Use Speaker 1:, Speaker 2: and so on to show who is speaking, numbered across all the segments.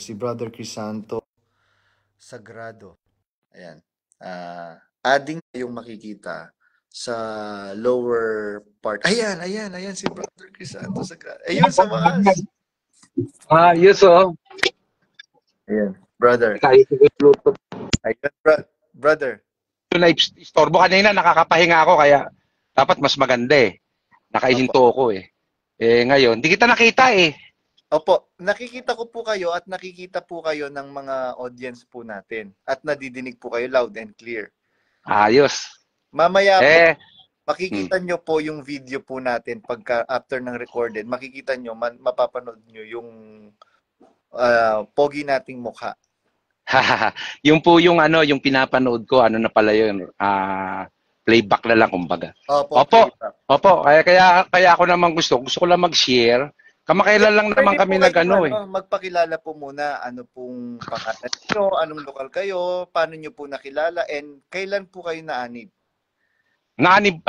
Speaker 1: si Brother Crisanto Sagrado. Ayan. Adding yung makikita sa lower part. Ayan si Brother Crisanto Sagrado. Ayun sa wakas.
Speaker 2: Yes, oh.
Speaker 1: Ayan, brother.
Speaker 2: Tayo siguro.
Speaker 1: Ayun, brother.
Speaker 2: Istorbo kanina, nakakapahinga ako, kaya dapat mas maganda eh. Nakahinto ako eh. Ngayon, di kita nakita eh.
Speaker 1: Opo, nakikita ko po kayo at nakikita po kayo ng mga audience po natin. At nadidinig po kayo loud and clear.
Speaker 2: Ayos.
Speaker 1: Mamaya po, makikita nyo po yung video po natin pagka after ng recorded. Makikita nyo, mapapanood nyo yung pogi nating mukha.
Speaker 2: Yung po yung yung pinapanood ko, ano na pala yun, playback na lang kumbaga. Opo, kaya ako naman gusto ko lang mag-share. Kamakailan lang naman kami nag-ano eh.
Speaker 1: Magpakilala po muna, ano pong pangalan nyo, anong lokal kayo, paano nyo po nakilala, and kailan po kayo naanib?
Speaker 2: Naanib,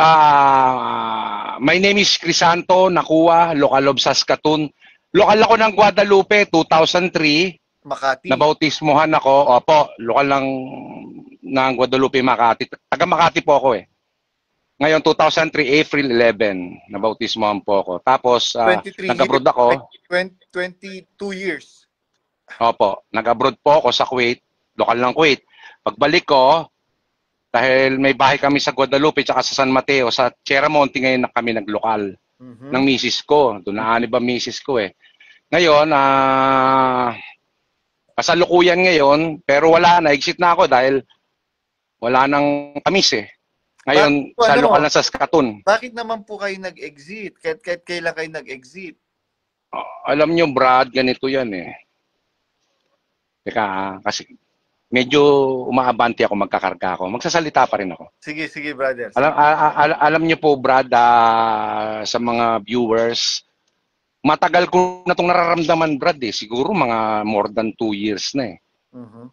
Speaker 2: my name is Crisanto Nakua, local of Saskatoon. Lokal ako ng Guadalupe, 2003.
Speaker 1: Makati.
Speaker 2: Nabautismohan ako. Opo, lokal lang ng Guadalupe, Makati. Taga Makati po ako eh. Ngayon, 2003, April 11, nabautismohan po ako. Tapos, nag-abroad ako.
Speaker 1: 22 years.
Speaker 2: Opo, nag-abroad po ako sa Kuwait, lokal ng Kuwait. Pagbalik ko, dahil may bahay kami sa Guadalupe at sa San Mateo, sa Sierra Monte ngayon na kami naglokal ng misis ko. Doon naanib ang misis ko eh. Ngayon, kasalukuyan ngayon, pero wala na, exit na ako dahil wala nang kamis eh. Ngayon, sa lokal na Saskatoon.
Speaker 1: Bakit naman po kayo nag-exit? Kahit kailan kayo nag-exit?
Speaker 2: Alam nyo, Brad, ganito yan eh. Teka, kasi medyo umaabante ako, magkakarga ako. Magsasalita pa rin ako.
Speaker 1: Sige, brother.
Speaker 2: Alam nyo po, Brad, sa mga viewers, matagal ko na itong nararamdaman, Brad eh. Siguro mga more than 2 years na eh.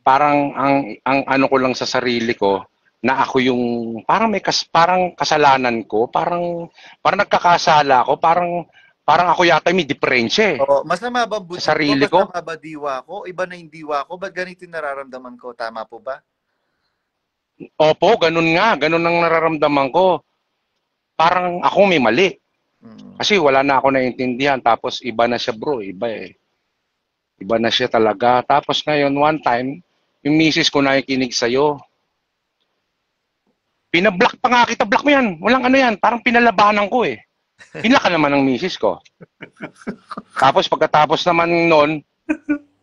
Speaker 2: Parang ang ano ko lang sa sarili ko, na ako yung parang parang kasalanan ko, parang nagkakasala ako, parang ako yata may diferensya eh.
Speaker 1: Masama ba buti
Speaker 2: sa sarili ko?
Speaker 1: Masama ba diwa ko? Iba na yung diwa ko? Ba't ganito yung nararamdaman ko? Tama po ba?
Speaker 2: Opo, ganun nga. Ganun ang nararamdaman ko. Parang ako may mali. Kasi wala na ako naiintindihan. Tapos iba na siya, bro. Iba eh. Iba na siya talaga. Tapos ngayon, one time, yung misis ko nakikinig sa'yo. Pinablock pa nga kita, block mo yan. Walang ano yan, parang pinalabanan ko eh. Pinlock ka naman ng misis ko. Tapos pagkatapos naman nun,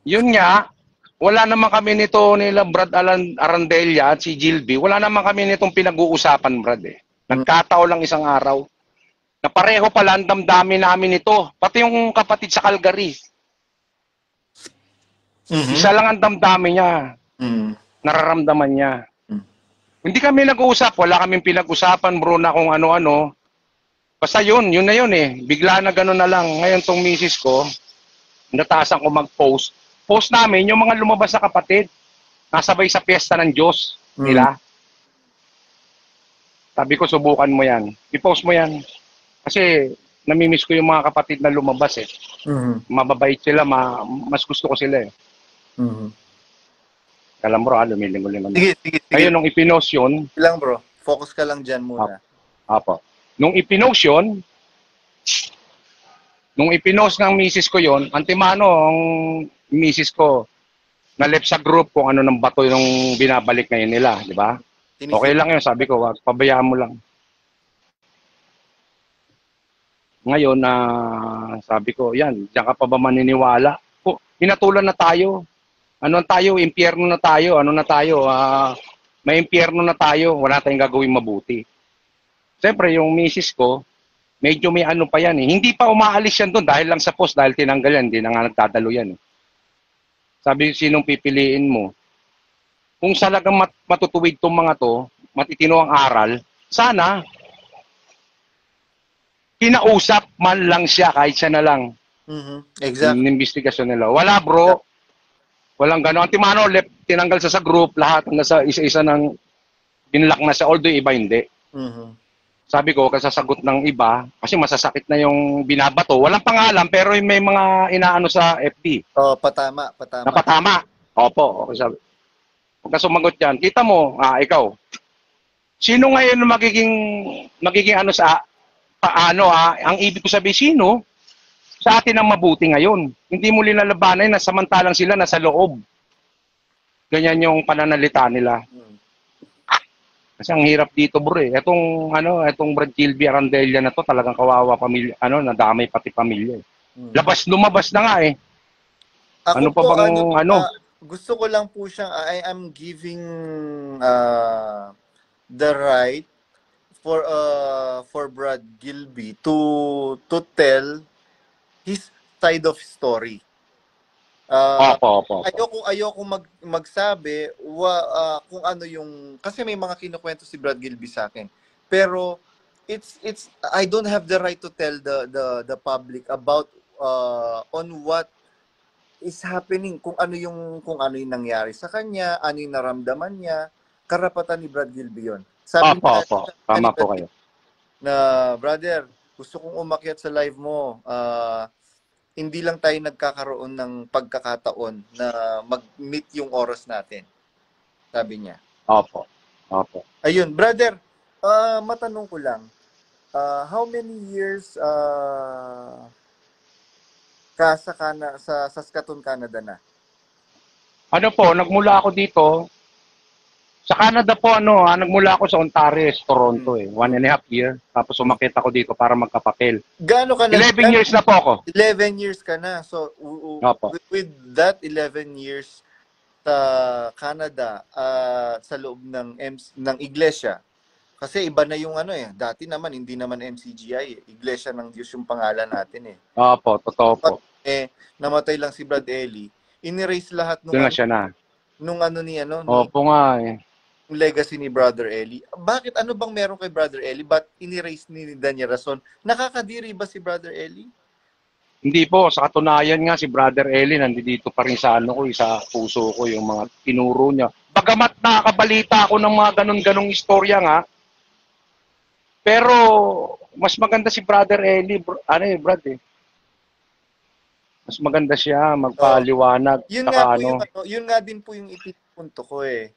Speaker 2: yun nga, wala naman kami nito nila Brad Arandella at si Gilby, wala naman kami nitong pinag-uusapan, Brad eh. Nagkatao lang isang araw. Na pareho pala ang damdamin namin ito. Pati yung kapatid sa Calgary. Isa lang ang damdamin niya. Nararamdaman niya. Hindi kami nag-uusap, wala kaming pinag-usapan, bro, na kung ano-ano. Basta yun na yun eh. Bigla na gano'n na lang. Ngayon tong misis ko, natasan ko mag-post. Post namin yung mga lumabas na kapatid, nasabay sa piyesta ng Diyos nila. Sabi ko, subukan mo yan. I-post mo yan. Kasi namimiss ko yung mga kapatid na lumabas eh. Mababait sila, mas gusto ko sila eh. Alam bro, lumilingon-lingon.
Speaker 1: Sige.
Speaker 2: Ngayon, nung ipinost yun...
Speaker 1: Ilang bro, focus ka lang dyan muna.
Speaker 2: Apo. Nung ipinost yun, nung ipinost ng misis ko yun, antimano ang misis ko na left sa group kung ano ng bato yung binabalik ngayon nila, di ba? Okay lang yun, sabi ko, wag, pabayaan mo lang. Ngayon, sabi ko, yan, diyan ka pa ba maniniwala? Pinatulan na tayo. Ano tayo? Impyerno na tayo. Ano na tayo? May impyerno na tayo. Wala tayong gagawin mabuti. Siyempre, yung misis ko, medyo may ano pa yan eh. Hindi pa umaalis yan doon dahil lang sa post, dahil tinanggal yan. Hindi na nga nagdadalo yan eh. Sabi, sinong pipiliin mo? Kung salagang matutuwid tong mga to, matitino ang aral, sana, kinausap man lang siya kahit siya na lang.
Speaker 1: Exactly.
Speaker 2: Yung investigasyon nila. Wala bro. Walang gano'n. Antimano, tinanggal sa group, lahat hanggang sa isa-isa ng binlock na siya, although iba hindi. Sabi ko, kasasagot ng iba, kasi masasakit na yung binabato. Walang pangalan, pero may mga inaano sa FB.
Speaker 1: Oh, patama, patama.
Speaker 2: Napatama. Opo. Okay, sabi. Pagka sumagot yan, kita mo, ikaw, sino ngayon ang magiging ano sa, paano ang ibig ko sabihin, sino? Sa atin ang mabuti ngayon. Hindi mo linalabanan na samantalang sila nasa loob. Ganyan yung pananalita nila. Kasi ang hirap dito, bro eh. Etong Brad Gilby Arandella na to, talagang kawawa pamilya, nadamay pati pamilya eh. Lumabas na nga eh.
Speaker 1: Ako
Speaker 2: Ano pa
Speaker 1: po,
Speaker 2: bang
Speaker 1: gusto ko lang po siyang, I am giving the right for Brad Gilby to tell his side of story.
Speaker 2: Opo.
Speaker 1: Ayoko magsabi kung ano yung, kasi may mga kinukwento si Brad Gilby sa akin. Pero it's I don't have the right to tell the public about on what is happening, kung ano yung nangyari sa kanya, ano yung naramdaman niya. Karapatan ni Brad Gilby yun.
Speaker 2: Opo. Tama po kayo.
Speaker 1: Na, brother, gusto kong umakyat sa live mo. Hindi lang tayo nagkakaroon ng pagkakataon na mag-meet yung oras natin. Sabi niya.
Speaker 2: Opo.
Speaker 1: Ayun, brother, matanong ko lang. How many years ka sa Saskatoon, Canada na?
Speaker 2: Ano po, nagmula ako dito, sa Canada po, nagmula ako sa Ontario, Toronto 1.5 year. Tapos umakyat ako dito para magkapapel.
Speaker 1: Gaano ka na?
Speaker 2: 11 years na po ako.
Speaker 1: 11 years ka na. So, with that 11 years sa Canada, sa loob ng iglesia, kasi iba na yung dati naman, hindi naman MCGI, Iglesia ng Diyos yung pangalan natin eh.
Speaker 2: Opo, totoo po.
Speaker 1: Namatay lang si Brad Eli. In-erase lahat
Speaker 2: Doon na siya na.
Speaker 1: Opo
Speaker 2: nga eh.
Speaker 1: Legacy ni Brother Eli. Bakit? Ano bang meron kay Brother Eli? Ba't in-erase ni Daniel Rason? Nakakadiri ba si Brother Eli?
Speaker 2: Hindi po. Sa katunayan nga, si Brother Eli nandito pa rin sa sa puso ko, yung mga tinuro niya. Bagamat nakakabalita ako ng mga ganun-ganong istorya nga, pero mas maganda si Brother Eli, Brad eh. Mas maganda siya magpaliwanag.
Speaker 1: Yun nga din po yung ipipunto ko eh.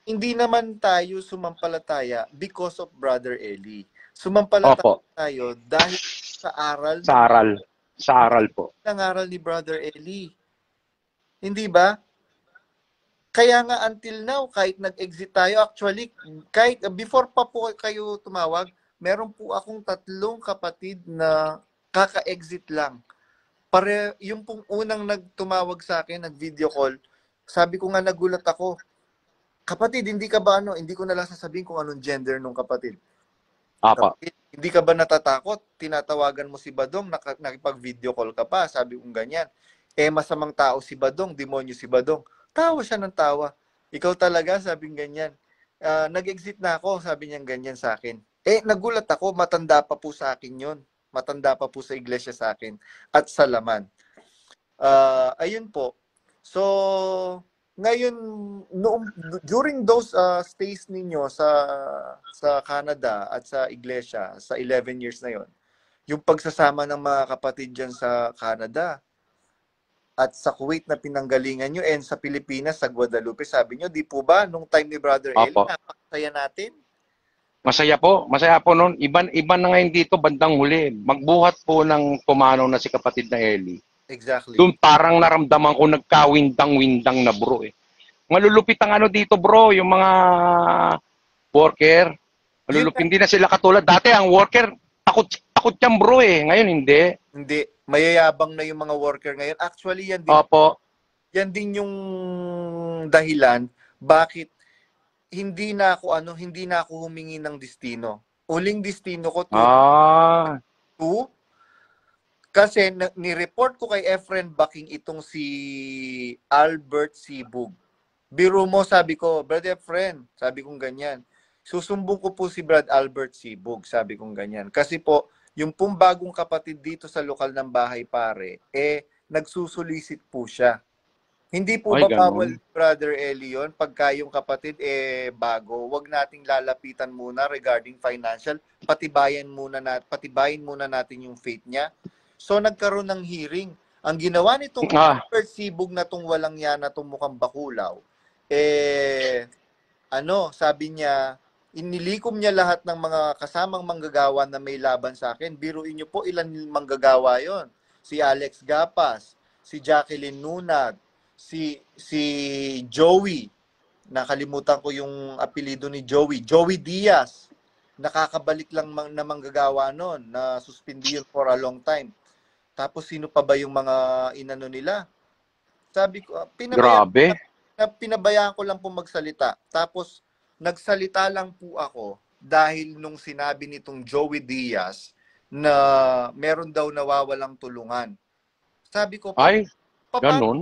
Speaker 1: Hindi naman tayo sumampalataya because of Brother Eli. Sumampalataya tayo dahil sa aral.
Speaker 2: Sa aral po.
Speaker 1: Ang aral ni Brother Eli. Hindi ba? Kaya nga until now, kahit nag-exit tayo, actually, kahit before pa po kayo tumawag, meron po akong 3 kapatid na kaka-exit lang. Yung pong unang nagtumawag sa akin, nag-video call, sabi ko nga, nagulat ako. Kapatid, hindi ka ba hindi ko na lang sasabihin kung anong gender nung kapatid. Kapatid, hindi ka ba natatakot? Tinatawagan mo si Badong, nakipag-video call ka pa, sabi kong ganyan. Masamang tao si Badong, demonyo si Badong. Tawa siya ng tawa. Ikaw talaga, sabing ganyan. Nag-exit na ako, sabi niya ganyan sa akin. Nagulat ako, matanda pa po sa akin yun. Matanda pa po sa iglesia sa akin. At sa laman. Ayun po. So, ngayon, during those stays ninyo sa Canada at sa iglesia, sa 11 years na yon, yung pagsasama ng mga kapatid dyan sa Canada at sa Kuwait na pinanggalingan nyo and sa Pilipinas, sa Guadalupe, sabi nyo, di po ba, nung time ni Brother Eli, napakasaya natin?
Speaker 2: Masaya po noon. Iba na ngayon dito, bandang huli. Magbuhat po ng pumanaw na si kapatid na Eli.
Speaker 1: Exactly.
Speaker 2: Doon parang naramdaman ko nagkawindang-windang na bro eh. Malulupit ang dito bro, yung mga worker. Malulupit, hindi na sila katulad. Dati ang worker, takot yan bro eh. Ngayon hindi.
Speaker 1: Hindi. Mayayabang na yung mga worker ngayon. Actually, yan din.
Speaker 2: Opo.
Speaker 1: Yan din yung dahilan bakit hindi na ako humingi ng destino. Uling destino ko kasi ni-report ko kay Efren Baking itong si Albert Sibug. Biro mo, sabi ko, Brad Efren, sabi kong ganyan. Susumbong ko po si Brad Albert Sibug, sabi kong ganyan. Kasi po, yung pong bagong kapatid dito sa lokal ng bahay pare, nagsusulisit po siya. Hindi po
Speaker 2: Ay,
Speaker 1: ba bawal,
Speaker 2: ganun.
Speaker 1: Brother Eli, yun? Pagka yung kapatid bago, wag nating lalapitan muna regarding financial, patibayin muna natin yung faith niya. So nagkaroon ng hearing. Ang ginawa nitong
Speaker 2: Ah,
Speaker 1: Albert Sibug na tong walang yan na tong mukhang bakulaw, sabi niya, inilikom niya lahat ng mga kasamang manggagawa na may laban sa akin. Biruin niyo po ilan manggagawa yon. Si Alex Gapas, si Jacqueline Nunag, si Joey, nakalimutan ko yung apelido ni Joey, Joey Diaz, nakakabalik lang na manggagawa noon, na suspindi yun for a long time. Tapos sino pa ba yung mga inano nila? Sabi ko,
Speaker 2: grabe.
Speaker 1: pinabayaan ko lang po magsalita. Tapos, nagsalita lang po ako dahil nung sinabi nitong Joey Diaz na meron daw nawawalang tulungan. Sabi ko,
Speaker 2: Ay,
Speaker 1: paano,
Speaker 2: ganun.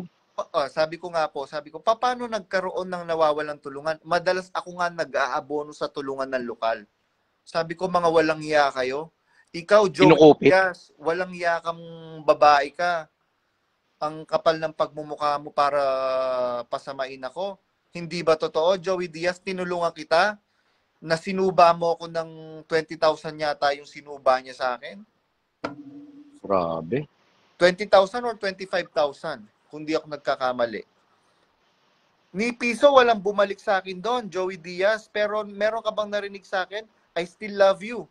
Speaker 1: sabi ko, paano nagkaroon ng nawawalang tulungan? Madalas ako nga nag-aabono sa tulungan ng lokal. Sabi ko, mga walang hiya kayo. Ikaw, Joey
Speaker 2: Kinukupit.
Speaker 1: Diaz, walang hiya kang babae ka. Ang kapal ng pagmumukha mo para pasamain ako. Hindi ba totoo, Joey Diaz, tinulungan kita na sinuba mo ako ng 20,000 yata yung sinuba niya sa akin?
Speaker 2: Grabe.
Speaker 1: 20,000 or 25,000, kung di ako nagkakamali. Ni piso walang bumalik sa akin doon, Joey Diaz, pero meron ka bang narinig sa akin? I still love you.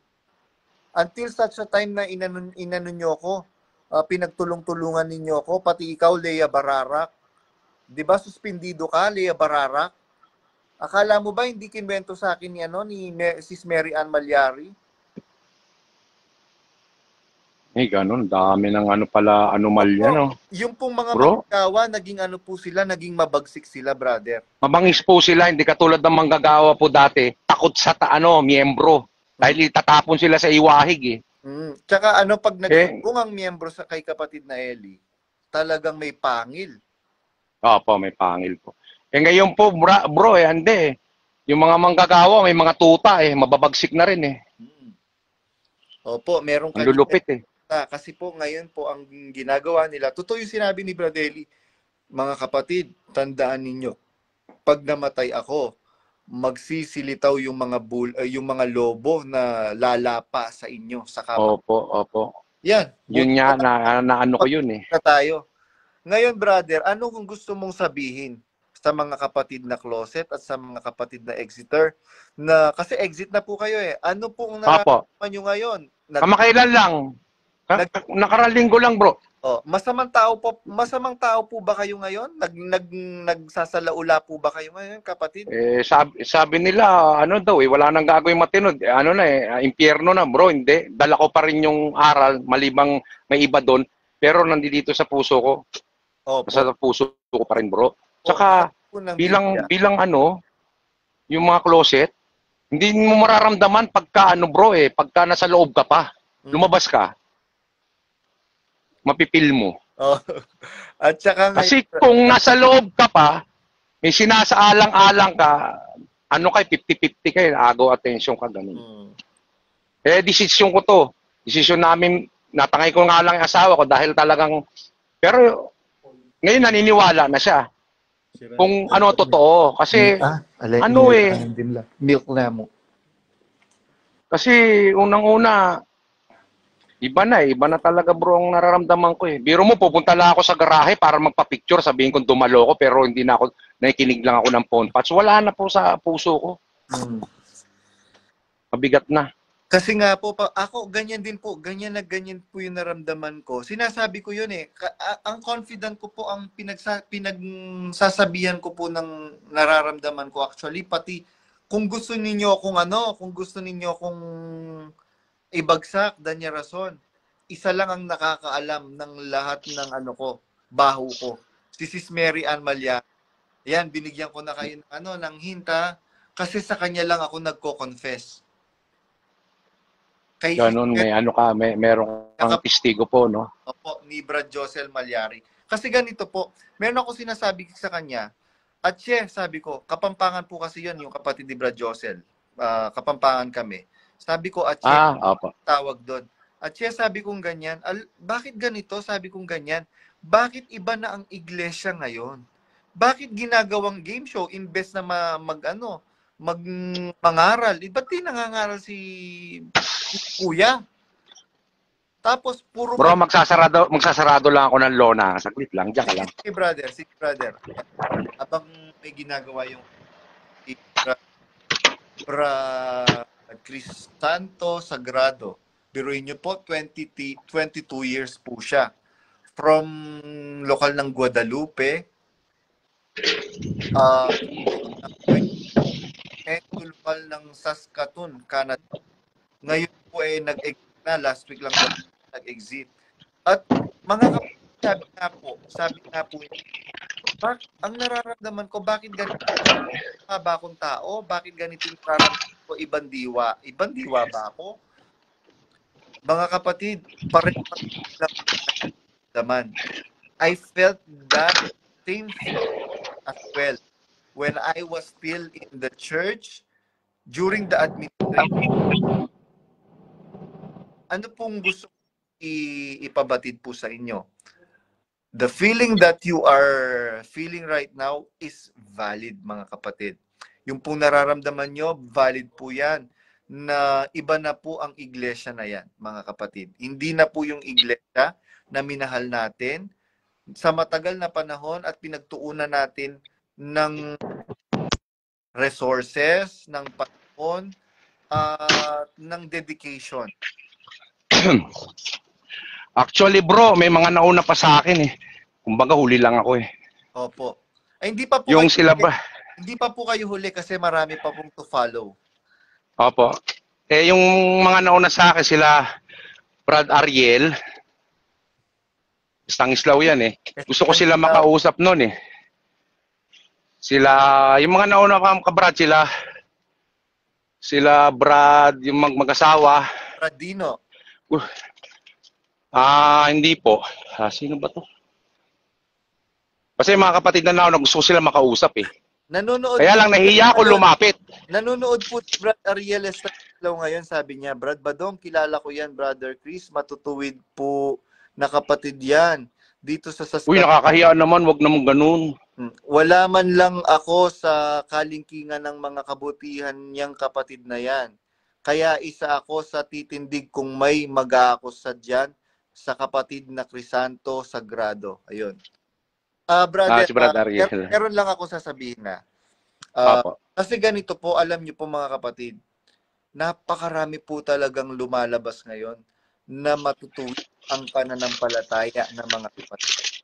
Speaker 1: Until such a time na inano nyo ko, pinagtulong-tulungan ninyo ko, pati ikaw, Lea Bararak. Di ba suspendido ka, Lea Bararak? Akala mo ba hindi kinwento sa akin ni Sis Mary Ann Malyari?
Speaker 2: Ay, ganun. Dami ng ano pala, anomalya, no?
Speaker 1: Yung pong mga
Speaker 2: Bro,
Speaker 1: manggagawa, naging ano po sila, naging mabagsik sila, brother.
Speaker 2: mabangis po sila, hindi katulad ng manggagawa po dati. Takot sa miyembro. Dahil itatapon sila sa iwahig, eh.
Speaker 1: Tsaka pag
Speaker 2: Eh,
Speaker 1: nagsumbong ang miyembro sa kay kapatid na Eli, talagang may pangil.
Speaker 2: opo, may pangil po. Eh ngayon po, bro, hindi eh. Yung mga manggagawa, may mga tuta eh. Mababagsik na rin eh.
Speaker 1: Mm. Opo, meron
Speaker 2: Ang
Speaker 1: kanya.
Speaker 2: lulupit eh.
Speaker 1: Kasi po ngayon po ang ginagawa nila, totoo yung sinabi ni Bradley, mga kapatid, tandaan ninyo, pag namatay ako, magsisilitaw yung mga lobo na lalapa sa inyo sa kapwa.
Speaker 2: Opo, opo.
Speaker 1: Yan,
Speaker 2: Yun
Speaker 1: buti
Speaker 2: nga,
Speaker 1: na
Speaker 2: na ano ko yun eh.
Speaker 1: tayo. Ngayon, brother, ano kung gusto mong sabihin sa mga kapatid na closet at sa mga kapatid na exiter na kasi exit na po kayo eh. Ano pong
Speaker 2: Opo.
Speaker 1: nararamdaman nyo ngayon?
Speaker 2: Kamakailan lang.
Speaker 1: Nag,
Speaker 2: Nakaralinggo lang bro.
Speaker 1: masamang tao po ba kayo ngayon? Nagsasalaula po ba kayo ngayon, kapatid?
Speaker 2: Eh, sabi nila, ano daw eh, wala nang gagawin matinod. Ano na eh, impyerno na bro, hindi. Dala ko pa rin yung aral, malibang may iba doon. Pero nandito sa puso ko.
Speaker 1: Opo.
Speaker 2: Sa puso ko pa rin bro. Tsaka, bilang ano, yung mga closet, hindi mo mararamdaman pagka ano bro eh, pagka nasa loob ka pa. Lumabas ka, mapipil mo.
Speaker 1: Oh. At saka
Speaker 2: Kasi kung nasa loob ka pa, may sinasaalang-alang ka, ano kay 50-50 kayo, agaw attention ka, ganun. Eh, desisyon ko to. Desisyon namin, natangay ko nga lang yung asawa ko dahil talagang, pero ngayon naniniwala na siya. Kung ano totoo. Kasi, ano eh,
Speaker 1: milk na mo.
Speaker 2: kasi unang-una, iba na talaga bro ang nararamdaman ko eh. Biro mo, pupunta lang ako sa garahe para magpa-picture, sabihin ko dumalo ko, pero hindi na ako, nakikinig lang ako ng phone patch. Wala na po sa puso ko. Mabigat na.
Speaker 1: Kasi nga po, ako ganyan din po, ganyan po yung naramdaman ko. Sinasabi ko yun eh. Ang confident ko po, ang pinagsasabihan ko po ng nararamdaman ko actually, pati kung gusto ninyo kung ibagsak, Danya Rason, isa lang ang nakakaalam ng lahat ng baho ko. Si Sis Mary Ann Malya. Yan, binigyan ko na kayo ng hinta kasi sa kanya lang ako nagko-confess.
Speaker 2: Ganon, meron kang testigo po, no?
Speaker 1: Opo, ni Brad Josel Malyari. Kasi ganito po, meron ako sinasabi sa kanya, at sabi ko, Kapampangan po kasi yon yung kapatid ni Brad Josel. Kapampangan kami. Sabi ko, tawag doon. At sabi kong ganyan, bakit ganito? Sabi kong ganyan, bakit iba na ang iglesia ngayon? Bakit ginagawang game show imbes na mangaral? Ba't di nangangaral si kuya? Tapos puro
Speaker 2: Bro, magsasarado lang ako ng lona. Saglit lang, diyan ka lang.
Speaker 1: Sige, brother. Sige, brother. Habang may ginagawa yung si Chris Santo Sagrado. Biruin niyo po, 22 years po siya. From lokal ng Guadalupe, lokal ng Saskatoon, Canada. Ngayon po nag-exit na, last week lang nag-exit. At mga kapatid, sabi nga po, ang nararamdaman ko, bakit ganito ba akong tao? Bakit ganito yung nararamdaman ko? Ibang diwa. Ibang diwa ba ako? Mga kapatid, pareho naman. I felt that same thing as well when I was still in the church during the administration. Ano pong gusto ipabatid po sa inyo? The feeling that you are feeling right now is valid, mga kapatid. Yung pong nararamdaman nyo, valid po yan. Na iba na po ang iglesia na yan, mga kapatid. Hindi na po yung iglesia na minahal natin sa matagal na panahon at pinagtuunan natin ng resources, ng panahon, ng dedication.
Speaker 2: Actually, bro, may mga nauna pa sa akin eh. Kumbaga, huli lang ako eh.
Speaker 1: Opo. Ay, hindi pa po
Speaker 2: Yung
Speaker 1: kayo,
Speaker 2: sila ba?
Speaker 1: Hindi pa po kayo huli kasi marami pa pong to follow.
Speaker 2: Opo. Eh, yung mga nauna sa akin, sila Brad Ariel. Stanislaw yan eh. Gusto ko sila makausap noon eh. Sila, yung mga nauna ka Brad, sila Brad, yung mag-asawa.
Speaker 1: Radino.
Speaker 2: Hindi po. Sino ba to? Kasi mga kapatid na nauna, gusto ko sila makausap eh.
Speaker 1: Nanonood.
Speaker 2: Kaya lang nahiya ako lumapit.
Speaker 1: Nanonood po si Brad Ariel Estanislaw ngayon, sabi niya, Brad Badong, kilala ko yan, Brother Chris, matutuwid po na kapatid yan. Dito sa Saskatchewan.
Speaker 2: Uy, nakakahiya naman, wag naman ganun.
Speaker 1: Wala man lang ako sa kalingkingan ng mga kabutihan niyang kapatid na yan. Kaya isa ako sa titindig kung may mag-aakusa dyan sa kapatid na Crisanto Sagrado. Ayun. Brother,
Speaker 2: Si Brad Ariel.
Speaker 1: meron lang ako sasabihin na. Kasi ganito po, alam niyo po mga kapatid, napakarami po talagang lumalabas ngayon na matutuwid ang pananampalataya ng mga kapatid.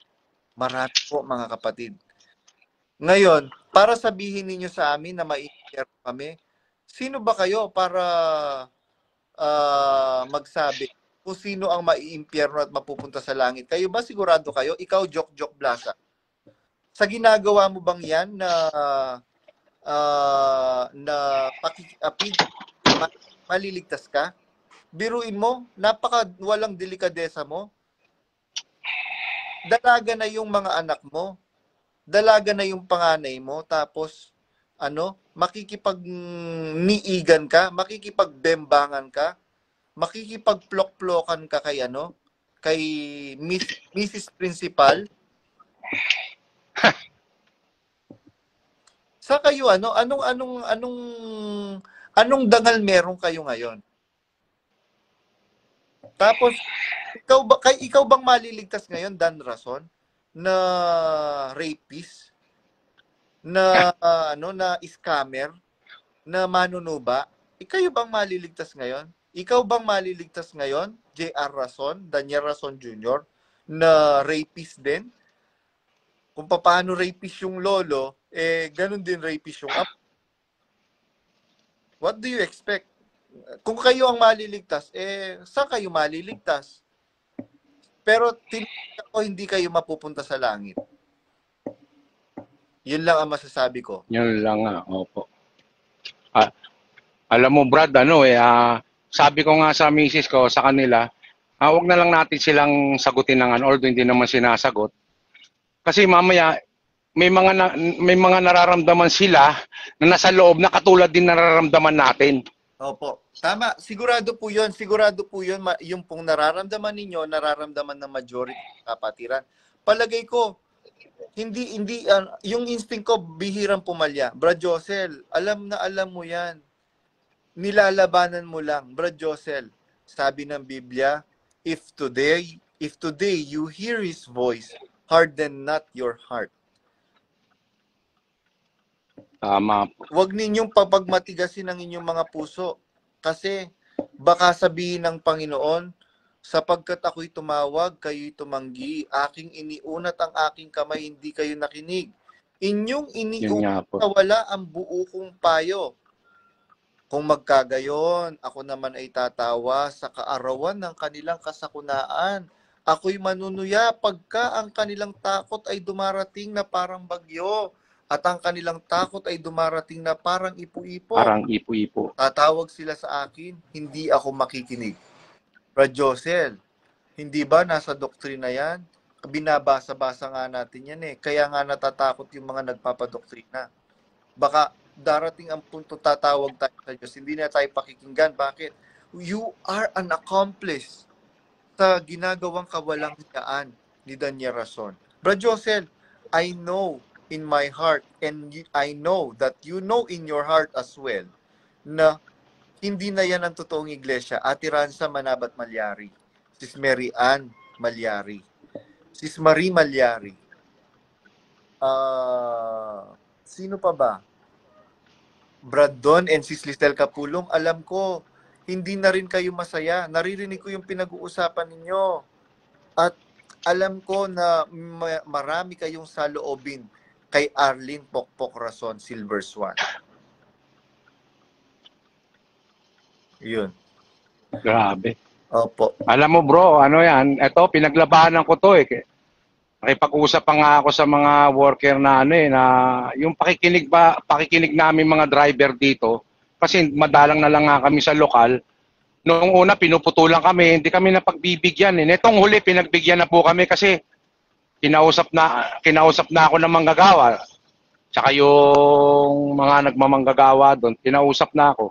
Speaker 1: Marami po mga kapatid. Ngayon, para sabihin ninyo sa amin na ma-impyerno kami, sino ba kayo para magsabi kung sino ang ma-impyerno at mapupunta sa langit? Kayo ba sigurado kayo? Ikaw, Jok Blasa. Sa ginagawa mo bang yan na pakikiapid, maliligtas ka? Biruin mo, walang delikadesa mo. Dalaga na yung mga anak mo. Dalaga na yung panganay mo. Tapos, makikipag-niigan ka, makikipagbembangan ka, makikipagplok-plokan ka kay Mrs. Principal. Sa kayo anong dangal meron kayo ngayon? Tapos ikaw bang maliligtas ngayon, Dan Rason, na rapist, na na scammer, na manunuba? Ikaw bang maliligtas ngayon? Ikaw bang maliligtas ngayon, J.R. Rason, Daniel Rason Jr., na rapist din? Kung paano rapist yung lolo, ganun din rapist yung apo. What do you expect? Kung kayo ang maliligtas, saan kayo maliligtas? Pero tinatawag ko, hindi kayo mapupunta sa langit. Yun lang ang masasabi ko.
Speaker 2: Yun lang nga, opo. Alam mo Brad, sabi ko nga sa misis ko, sa kanila, wag na lang natin silang sagutin ng although hindi naman sinasagot. Kasi mamaya, may mga nararamdaman sila na nasa loob na katulad din nararamdaman natin.
Speaker 1: Opo. Tama. Sigurado po yun. Sigurado po yun. Yung pong nararamdaman ninyo, nararamdaman ng majority ng kapatiran. Palagay ko, Yung instinct ko bihirang pumalya. Brad Josel, alam na alam mo yan. Nilalabanan mo lang. Brad Josel, sabi ng Biblia, if today you hear His voice, harden not your heart.
Speaker 2: Tama.
Speaker 1: Huwag ninyong papagmatigasin ang inyong mga puso. Kasi baka sabihin ng Panginoon, sapagkat ako'y tumawag, kayo'y tumanggi. Aking iniunat ang aking kamay, hindi kayo nakinig. Inyong iniunat na wala ang buo kong payo. Kung magkagayon, ako naman ay tatawa sa kaarawan ng kanilang kasakunaan. Ako'y manunuya pagka ang kanilang takot ay dumarating na parang bagyo. At ang kanilang takot ay dumarating na parang ipu-ipo.
Speaker 2: Parang ipu-ipo.
Speaker 1: Tatawag sila sa akin, hindi ako makikinig. Brad Josel, hindi ba nasa doktrina yan? Binabasa-basa nga natin yan eh. Kaya nga natatakot yung mga nagpapadoktrina. Baka darating ang punto tatawag tayo sa Diyos. Hindi na tayo pakikinggan. Bakit? You are an accomplice sa ginagawang kawalang-hiyaan ni Danya Rason. Brad Josel, I know in my heart and I know that you know in your heart as well na hindi na yan ang totoong iglesia. Ate Ranza Manabat Malyari, Sis Mary Ann Malyari, Sis Marie Malyari, sino pa ba? Brad Don and Sis Listel Capulong, alam ko hindi na rin kayo masaya. Naririnig ko yung pinag-uusapan ninyo at alam ko na marami kayong saloobin kay Arlene Pokpok Rason Silver Swan. Yun.
Speaker 2: Grabe.
Speaker 1: Opo.
Speaker 2: Alam mo bro, ano yan, eto pinaglabanan ko to eh. Nakipag-usap pa nga ako sa mga worker na ano eh, na yung pakikinig namin mga driver dito, kasi madalang na lang nga kami sa lokal. Noong una pinuputulan kami, hindi kami napagbibigyan eh. Netong huli pinagbigyan na po kami kasi kinausap na ako ng manggagawa. Tsaka yung mga nagmamanggagawa doon, kinausap na ako.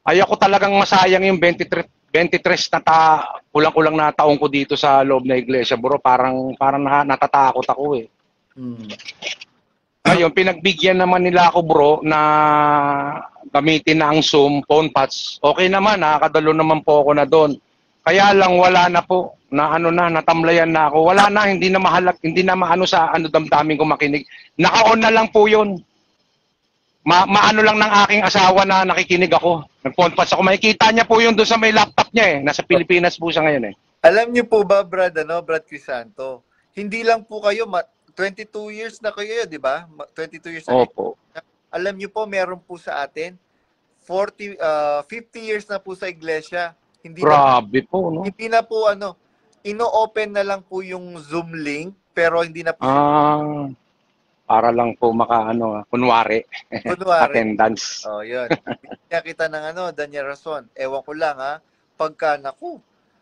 Speaker 2: Ayoko talagang masayang yung 23 na kulang-kulang na taong ko dito sa loob na iglesia, bro. Parang natatakot ako eh. Ayun, pinagbigyan naman nila ako, bro, na gamitin na ang Zoom, phone patch. Okay naman, nakakadalo naman po ako na doon. Kaya lang wala na po, natamlayan na ako. Wala na, hindi na maano sa damdamin ko makinig. Naka-on na lang po yun. Maano lang ng aking asawa na nakikinig ako. Nag-phone patch ako. Makikita niya po yun doon sa may laptop niya eh. Nasa Pilipinas po siya ngayon eh.
Speaker 1: Alam niyo po ba, Brad Crisanto, hindi lang po kayo, 22 years na kayo, di ba? 22 years na.
Speaker 2: Opo.
Speaker 1: Alam niyo po, meron po sa atin, 50 years na po sa iglesia.
Speaker 2: Grabe po, no?
Speaker 1: Hindi na po, ino-open na lang po yung Zoom link, pero hindi na po.
Speaker 2: Para lang po kunwari. Attendance.
Speaker 1: Oh, yun. Kaya kita ng Danya Rason. Ewan ko lang pagka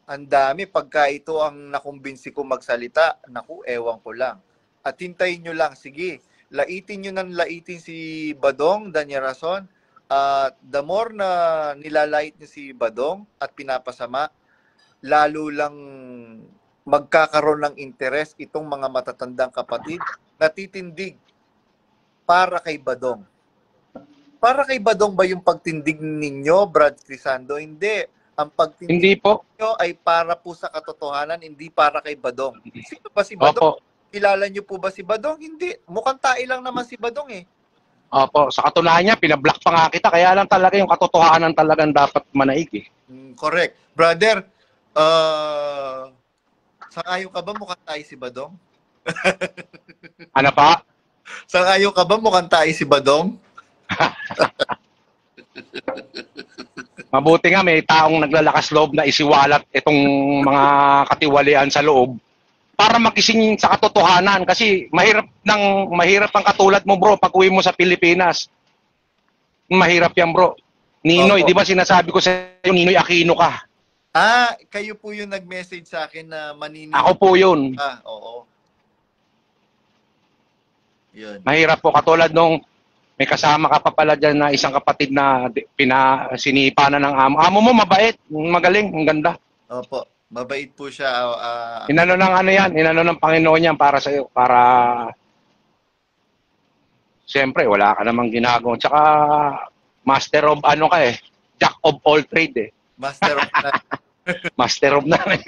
Speaker 1: ang dami, pagka ito ang nakumbinsi ko magsalita, ewan ko lang. At hintayin nyo lang, sige, laitin nyo ng laitin si Badong, Danya Rason. The more na nilalait niyo si Badong at pinapasama, lalo lang magkakaroon ng interes itong mga matatandang kapatid na titindig para kay Badong. Para kay Badong ba yung pagtindig ninyo, Brad Crisando? Hindi. Ang pagtindig ninyo ay para po sa katotohanan, hindi para kay Badong. Sino ba si Badong?
Speaker 2: Opo.
Speaker 1: Kilala niyo po ba si Badong? Hindi. Mukhang tae lang naman si Badong eh.
Speaker 2: Opo, sa katunayan niya, pinablock pa nga kita, kaya lang talaga yung katotohanan talagang dapat manaig eh.
Speaker 1: Correct. Brother, sang-ayon ka ba mukhang tayo si Badong?
Speaker 2: Ano pa?
Speaker 1: Sang-ayon ka ba mukhang tayo si Badong?
Speaker 2: Mabuti nga may taong naglalakas loob na isiwalat itong mga katiwalian sa loob para makising sa katotohanan kasi mahirap ang katulad mo bro pag uwi mo sa Pilipinas. Mahirap yan bro. Ninoy, di ba sinasabi ko sa iyo Ninoy Aquino ka?
Speaker 1: Kayo po yung nag-message sa akin na manini.
Speaker 2: Ako po yun.
Speaker 1: Oo. Yun.
Speaker 2: Mahirap po katulad nung may kasama ka pa pala dyan na isang kapatid na sinipa na ng amo. Amo mo mabait, magaling, ang ganda.
Speaker 1: Opo. Mabait po siya.
Speaker 2: Inano ng ano yan, inano ng Panginoon yan para sa iyo, para siyempre wala ka namang ginagawa. Tsaka master of ano ka eh, jack of all trade eh.
Speaker 1: Master of none.
Speaker 2: Master of none.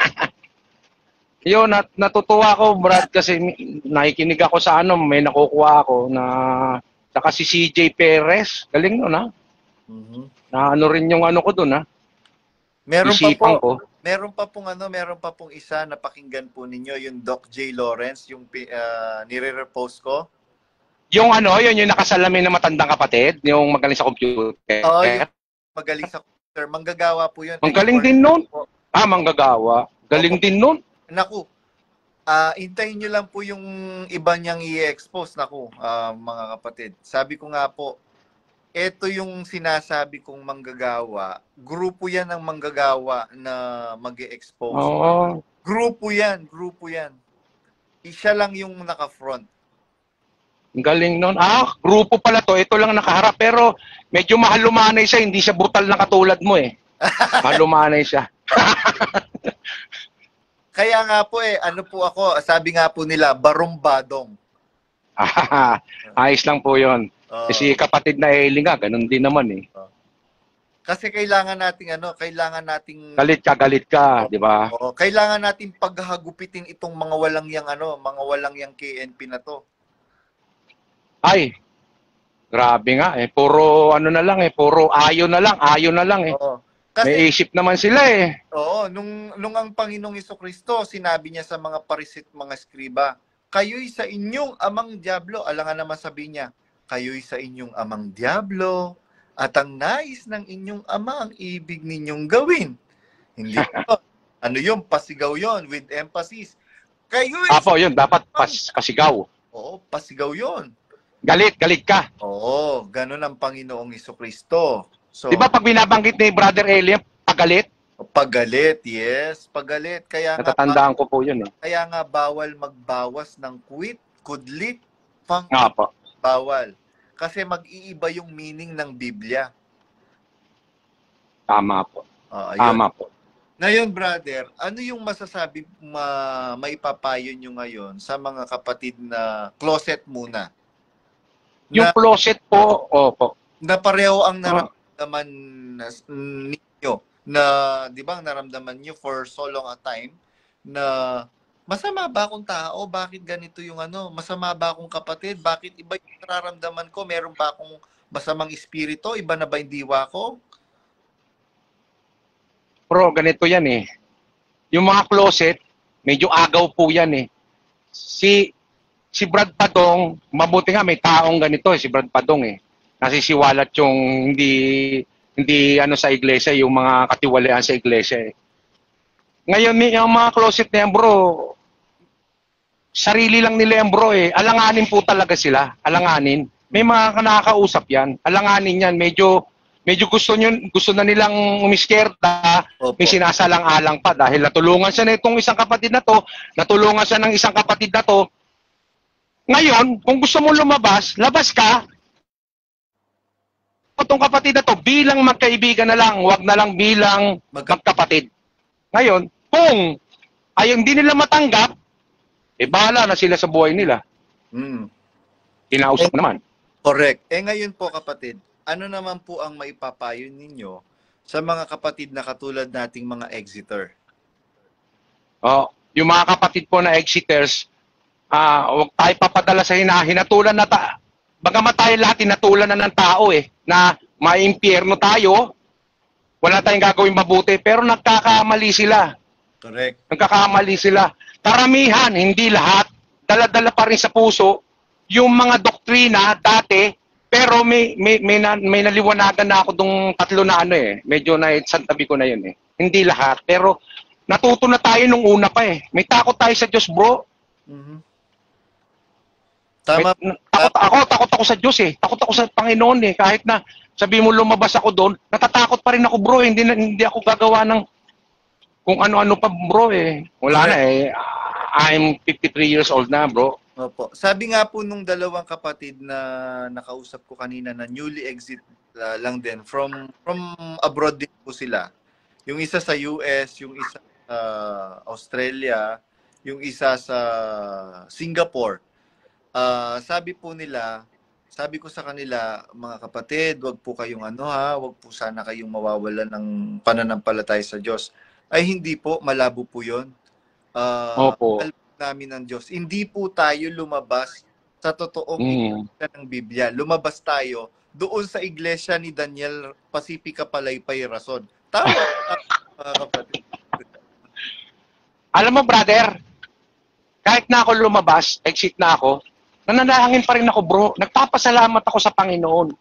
Speaker 2: Yun, natutuwa ko, Brad, kasi nakikinig ako sa ano, may nakukuha ako na saka si CJ Perez, galing nun ha.
Speaker 1: Mhm.
Speaker 2: Na ano rin yung ano ko dun ha.
Speaker 1: Meron pa
Speaker 2: Isipan
Speaker 1: po.
Speaker 2: ko.
Speaker 1: Meron pa pong isa na pakinggan po ninyo, yung Doc J. Lawrence, yung nire-repost ko.
Speaker 2: Yung ano, yun yung nakasalamin na matandang kapatid, yung magaling sa computer.
Speaker 1: Oo, yung magaling sa computer. Manggagawa po yun.
Speaker 2: Ang galing din nun. Manggagawa. Galing din nun.
Speaker 1: Naku, hintayin nyo lang po yung iba niyang i-expose. Naku, mga kapatid. Sabi ko nga po, ito yung sinasabi kong manggagawa. Grupo yan ng manggagawa na mag-e-expose.
Speaker 2: Oo.
Speaker 1: Grupo yan. Siya lang yung naka-front.
Speaker 2: Ang galing nun. Grupo pala to. Ito lang nakaharap. Pero medyo mahalumanay siya. Hindi siya brutal na katulad mo eh. Mahalumanay siya.
Speaker 1: Kaya nga po ano po ako, sabi nga po nila, barumbadong.
Speaker 2: Ayos lang po yun. Kasi kapatid na Eli nga, ganun din naman eh.
Speaker 1: Kasi kailangan nating
Speaker 2: Galit ka, di ba?
Speaker 1: Kailangan nating paghagupitin itong mga walang yang KNP na to.
Speaker 2: Ay, grabe nga eh. Puro ano na lang eh, puro ayon na lang eh.
Speaker 1: Kasi,
Speaker 2: may isip naman sila eh.
Speaker 1: Oo, nung ang Panginoong Jesucristo, sinabi niya sa mga parisit, mga skriba, kayo'y sa inyong amang diablo. Alangan naman sabi niya, kayo'y sa inyong amang diablo, at ang nais ng inyong ama ang ibig ninyong gawin. Hindi po. Ano yun? Pasigaw yun, with emphasis. Kayo'y...
Speaker 2: Apo, yun, dapat pasigaw.
Speaker 1: Oo, pasigaw yun.
Speaker 2: Galit ka.
Speaker 1: Oo, ganun ang Panginoong Jesucristo. So,
Speaker 2: di ba pag binabanggit ni Brother Eli, pagalit?
Speaker 1: Pagalit, yes. Pagalit.
Speaker 2: Natatandaan ko po yun eh.
Speaker 1: Kaya nga bawal magbawas ng quit, kudlit,
Speaker 2: Apo.
Speaker 1: bawal. Kasi mag-iiba yung meaning ng Biblia.
Speaker 2: Tama po. Tama po.
Speaker 1: Ngayon, brother, ano yung masasabi, maipapayo nyo ngayon sa mga kapatid na closet muna?
Speaker 2: Yung closet po, opo.
Speaker 1: Na pareho ang naramdaman ninyo, na, di ba, naramdaman nyo for so long a time, na masama ba akong tao? Bakit ganito yung masama ba akong kapatid? Bakit iba yung nararamdaman ko? Meron ba akong masamang espiritu? Iba na ba yung diwa ko?
Speaker 2: Bro, ganito yan eh. Yung mga closet, medyo agaw po yan eh. Si Brad Padong, mabuti nga may taong ganito eh, si Brad Padong eh. Nasisiwalat yung hindi ano sa iglesia, yung mga katiwalian sa iglesia eh. Ngayon, yung mga closet na yan, bro, sarili lang nila yan, bro eh. Alanganin po talaga sila. Alanganin. May mga nakakausap yan. Alanganin yan. Medyo gusto na nilang umiskerta. May sinasalang-alang pa dahil natulungan siya na itong isang kapatid na to, natulungan siya ng isang kapatid na to. Ngayon, kung gusto mo lumabas, labas ka. Itong kapatid na to, bilang magkaibigan na lang, wag na lang bilang magkapatid. Ngayon, kung ayaw hindi nila matanggap, bahala na sila sa buhay nila. Kinausap naman.
Speaker 1: Correct. Ngayon po kapatid, ano naman po ang maipapayo ninyo sa mga kapatid na katulad nating mga exiter?
Speaker 2: Yung mga kapatid po na exiters, huwag tayo papadala sa hinatulan na bagamat tayo lahat hinatulan na ng tao na maimpyerno tayo, wala tayong gagawin mabuti, pero nagkakamali sila.
Speaker 1: Correct.
Speaker 2: Nagkakamali sila. Karamihan, hindi lahat, dala-dala pa rin sa puso yung mga doktrina dati, pero may naliwanagan na ako dong tatlo na medyo naisantabi ko na yun Hindi lahat, pero natuto na tayo nung una pa May takot tayo sa Diyos, bro.
Speaker 1: Tama.
Speaker 2: Takot ako sa Diyos Takot ako sa Panginoon Kahit na sabi mo lumabas ako doon, natatakot pa rin ako, bro. Hindi ako gagawa ng kung ano-ano pa, bro Wala na I'm 53 years old na, bro.
Speaker 1: Opo. Sabi nga po nung dalawang kapatid na nakausap ko kanina na newly exit lang din from abroad din po sila. Yung isa sa US, yung isa Australia, yung isa sa Singapore. Sabi po nila, sabi ko sa kanila, mga kapatid, wag po kayong wag po sana kayong mawawalan ng pananampalataya sa Diyos. Ay hindi po, malabo po 'yon.
Speaker 2: Opo.
Speaker 1: Alam namin ng Diyos. Hindi po tayo lumabas sa totoong iglesia ng Biblia. Lumabas tayo doon sa iglesia ni Daniel Pacifica Palaypay Rason. Tama, mga kapatid.
Speaker 2: Alam mo, brother, kahit na ako lumabas, exit na ako, nananalangin pa rin ako, bro. Nagpapasalamat ako sa Panginoon.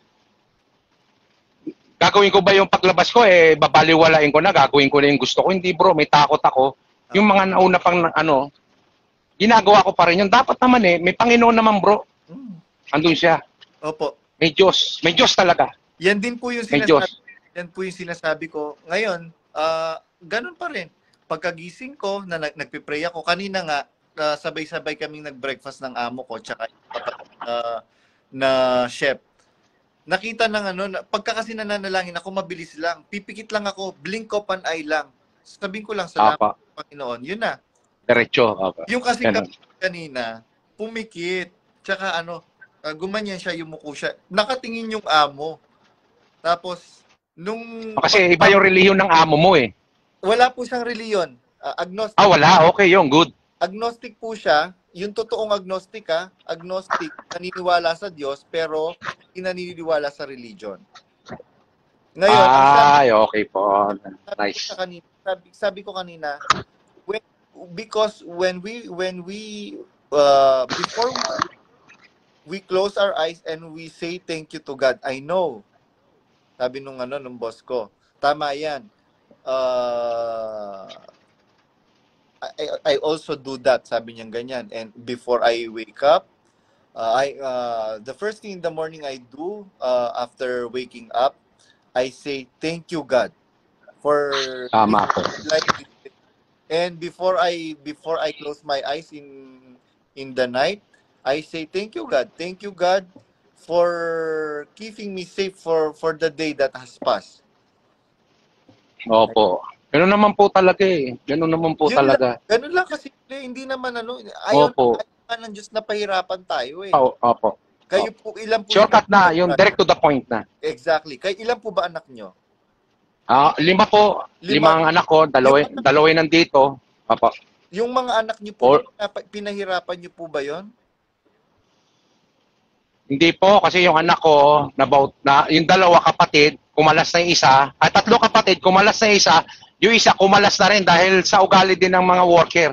Speaker 2: Gagawin ko ba yung paglabas ko, babaliwalain ko na, gagawin ko na yung gusto ko. Hindi, bro, may takot ako. Yung mga nauna pang, ginagawa ko pa rin yun. Dapat naman may Panginoon naman, bro. Andun siya.
Speaker 1: Opo.
Speaker 2: May Diyos. May Diyos talaga.
Speaker 1: Yan din po yung
Speaker 2: May
Speaker 1: sinasabi.
Speaker 2: Diyos.
Speaker 1: Yan po yung sinasabi ko. Ngayon, ganun pa rin. Pagkagising ko, na nagpipray ako, kanina nga, sabay-sabay kaming nag-breakfast ng amo ko, tsaka na chef. Nakita ng pagka kasi nananalangin ako, mabilis lang. Pipikit lang ako, blink of an eye lang. Sabihin ko lang, salamat Panginoon. Yun na.
Speaker 2: Diretso. Apa.
Speaker 1: Yung kasi kanina, pumikit. Tsaka gumanyan siya, yumuko siya. Nakatingin yung amo. Tapos,
Speaker 2: kasi iba yung relihiyon ng amo mo eh.
Speaker 1: Wala po siyang reliyon. Agnostic.
Speaker 2: Wala. Okay, yung good.
Speaker 1: Agnostic po siya. Yung totoong agnostic, agnostic, naniniwala sa Diyos, pero hindi naniniwala sa religion. Ngayon,
Speaker 2: okay po. Nice.
Speaker 1: Sabi ko kanina, because when we before we close our eyes and we say thank you to God, I know. Sabi nung boss ko, tama yan. I also do that, sabi niya ganyan. And before I wake up, the first thing in the morning I do after waking up, I say thank you God for life. And before I close my eyes in the night, I say thank you God. Thank you God for keeping me safe for the day that has passed.
Speaker 2: Opo. Ganun naman po talaga eh. Ganun naman po talaga.
Speaker 1: Ganun lang kasi hindi naman ayaw ng Diyos na pahirapan tayo eh.
Speaker 2: Opo.
Speaker 1: Kayo po, ilan po?
Speaker 2: Shortcut na, yung direct to the point na.
Speaker 1: Exactly. Kayo, ilan po ba anak nyo?
Speaker 2: 5 po. 5 ang anak ko, dalawa nandito. Opo.
Speaker 1: Yung mga anak nyo po, pinahirapan nyo po ba yon?
Speaker 2: Hindi po, kasi yung anak ko, yung 2 kapatid, kumalas na yung isa, at 3 kapatid, kumalas na yung isa, yung isa kumalas na rin dahil sa ugali din ng mga worker.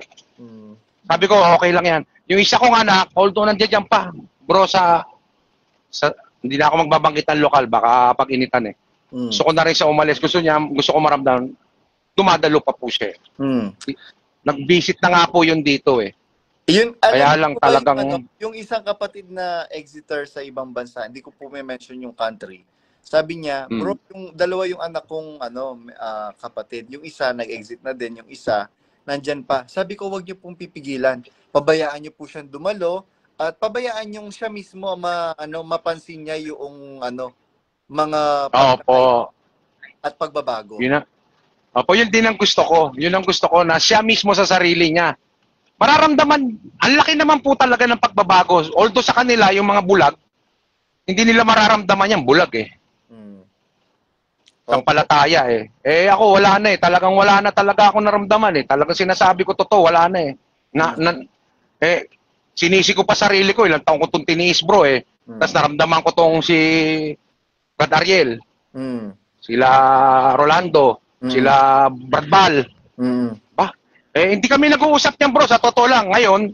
Speaker 2: Sabi ko, okay lang yan. Yung isa kong anak, although nandiyan pa, bro, hindi na ako magbabanggit ng lokal, baka pag-initan eh. Gusto ko na rin sa umalis, gusto ko maramdaman, dumadalo pa po siya. Nag-visit na nga po yun dito eh. Kaya lang talagang...
Speaker 1: Yung isang kapatid na exiter sa ibang bansa, hindi ko po may mention yung country. Sabi niya, bro, yung 2 yung anak kong kapatid, yung isa nag-exit na din, yung isa nandyan pa. Sabi ko, wag niyo pong pipigilan. Pabayaan niyo po siyang dumalo at pabayaan yung siya mismo mapansin niya yung mga at pagbabago.
Speaker 2: Yun din ang gusto ko. Yun ang gusto ko na siya mismo sa sarili niya. Mararamdaman, ang laki naman po talaga ng pagbabago. Although sa kanila, yung mga bulag, hindi nila mararamdaman yung bulag eh. Sampalataya eh. Ako wala na eh. Talagang wala na talaga ako naramdaman eh. Talagang sinasabi ko totoo, wala na eh. Sinisi ko pa sarili ko. Ilang taong ko itong tiniis bro eh. Tapos naramdaman ko tong si Brad Ariel. Sila Rolando. Sila Bradbal. Hindi kami nag-uusap niyan bro. Sa totoo lang. Ngayon,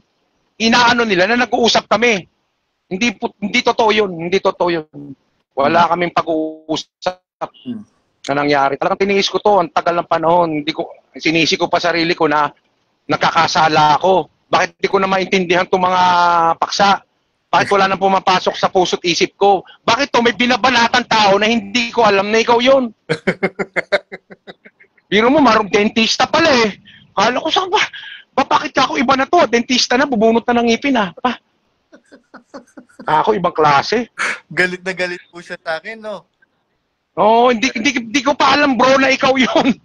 Speaker 2: inaano nila na nag-uusap kami. Hindi totoo yun. Hindi totoo yun. Wala kaming pag-uusap na nangyari. Talagang tiniis ko to. Ang tagal ng panahon. Sinisi ko pa sarili ko na nakakasala ako. Bakit hindi ko na maintindihan itong mga paksa? Bakit wala nang pumapasok sa puso't isip ko? Bakit to may binabanatan tao na hindi ko alam na ikaw yun? Biro mo, dentista pala eh. Kala ko saan ba? Bakit ako iba na to? Dentista na, bubunot na ng ngipin ah. Ako ibang klase.
Speaker 1: Galit na galit po siya sa akin, no?
Speaker 2: Hindi ko pa alam bro na ikaw yun.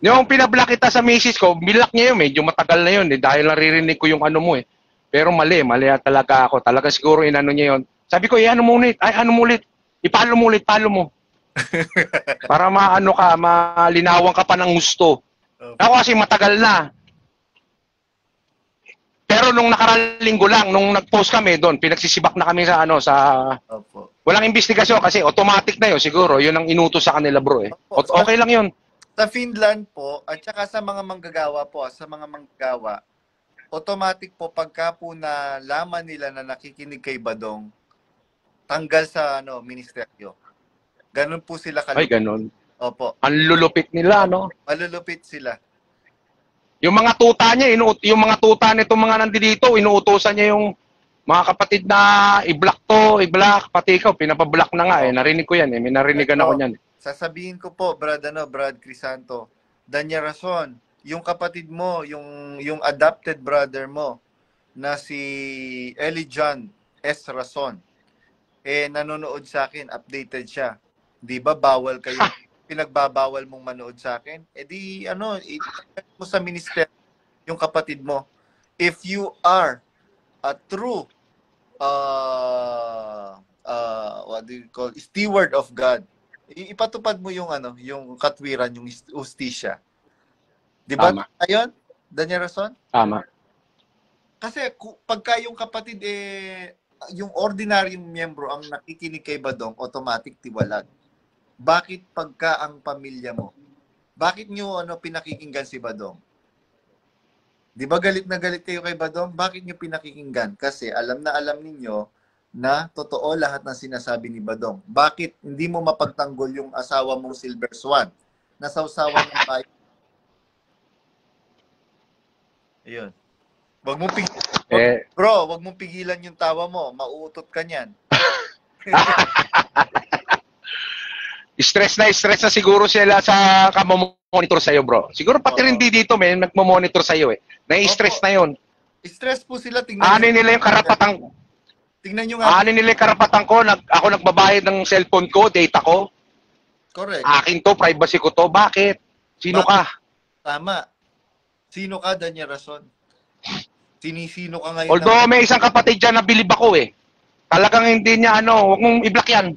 Speaker 2: Yung pinablock kita sa misis ko, bilak niya yun, medyo matagal na yun dahil naririnig ko yung ano mo Pero mali talaga ako. Talaga siguro inano niya yun. Sabi ko, ano mo ulit? Ay, ano mo ulit? Ipalo mo ulit, palo mo. Para maano ka, malinawan ka pa ng gusto. Ako kasi matagal na. Pero nung nakarang linggo lang, nung nag-post kami doon, pinagsisibak na kami sa
Speaker 1: Opo.
Speaker 2: walang investigasyon kasi automatic na yun siguro. Yun ang inutos sa kanila bro
Speaker 1: Opo.
Speaker 2: Okay lang yun.
Speaker 1: Sa Finland po, at saka sa mga manggagawa po, automatic po pagka po na laman nila na nakikinig kay Badong, tanggal sa ministeryo. Ganun po sila
Speaker 2: Ay, ganun.
Speaker 1: Opo.
Speaker 2: Ang lulupit nila, no?
Speaker 1: Malulupit sila.
Speaker 2: Yung mga tuta niya, yung mga tuta nitong mga nandito, inuutosan niya yung mga kapatid na i-block to, i-block, pati ikaw, pinapablock na nga narinig ko yan may narinigan ako niyan.
Speaker 1: Sasabihin ko po, Brad Crisanto, Danya Rason, yung kapatid mo, yung adopted brother mo, na si Eli John S. Rason, nanonood sa akin, updated siya. Di ba bawal kayo? Pinagbabawal mong manood sa akin? Itanong mo sa minister yung kapatid mo. If you are a true what do you call, steward of God, ipatupad mo yung yung katwiran, yung ustisya. Di ba? Ayun, Daniel Rason?
Speaker 2: Tama.
Speaker 1: Kasi pagka yung kapatid yung ordinaryong miyembro ang nakikinig kay Badong, automatic tiwalag. Bakit pagka ang pamilya mo? Bakit nyo pinakikinggan si Badong? Di ba galit na galit kayo kay Badong? Bakit nyo pinakikinggan? Kasi alam na alam ninyo na totoo lahat ng sinasabi ni Badong. Bakit hindi mo mapagtanggol yung asawa mong Silver Swan? Nasawsawan ng tayo. Ayun. Wag mong pigilan. Bro, wag mong pigilan yung tawa mo. Mauutot ka niyan.
Speaker 2: Stress na siguro sila sa kamomonitor sa'yo, bro. Siguro pati rin dito, nagmamonitor sa'yo Na-stress na yun.
Speaker 1: Stress po sila.
Speaker 2: Ano nila yung karapatang...
Speaker 1: Tingnan nyo nga.
Speaker 2: Ano nila yung karapatan ko? Ako nagbabayad ng cellphone ko, data ko.
Speaker 1: Correct.
Speaker 2: Akin to, privacy ko to. Bakit? Sino ka?
Speaker 1: Tama. Sino ka, Danya Rason? Sinisino ka ngayon?
Speaker 2: Although may isang kapatid dyan na bilib ako Talagang hindi niya huwag mong i-block yan.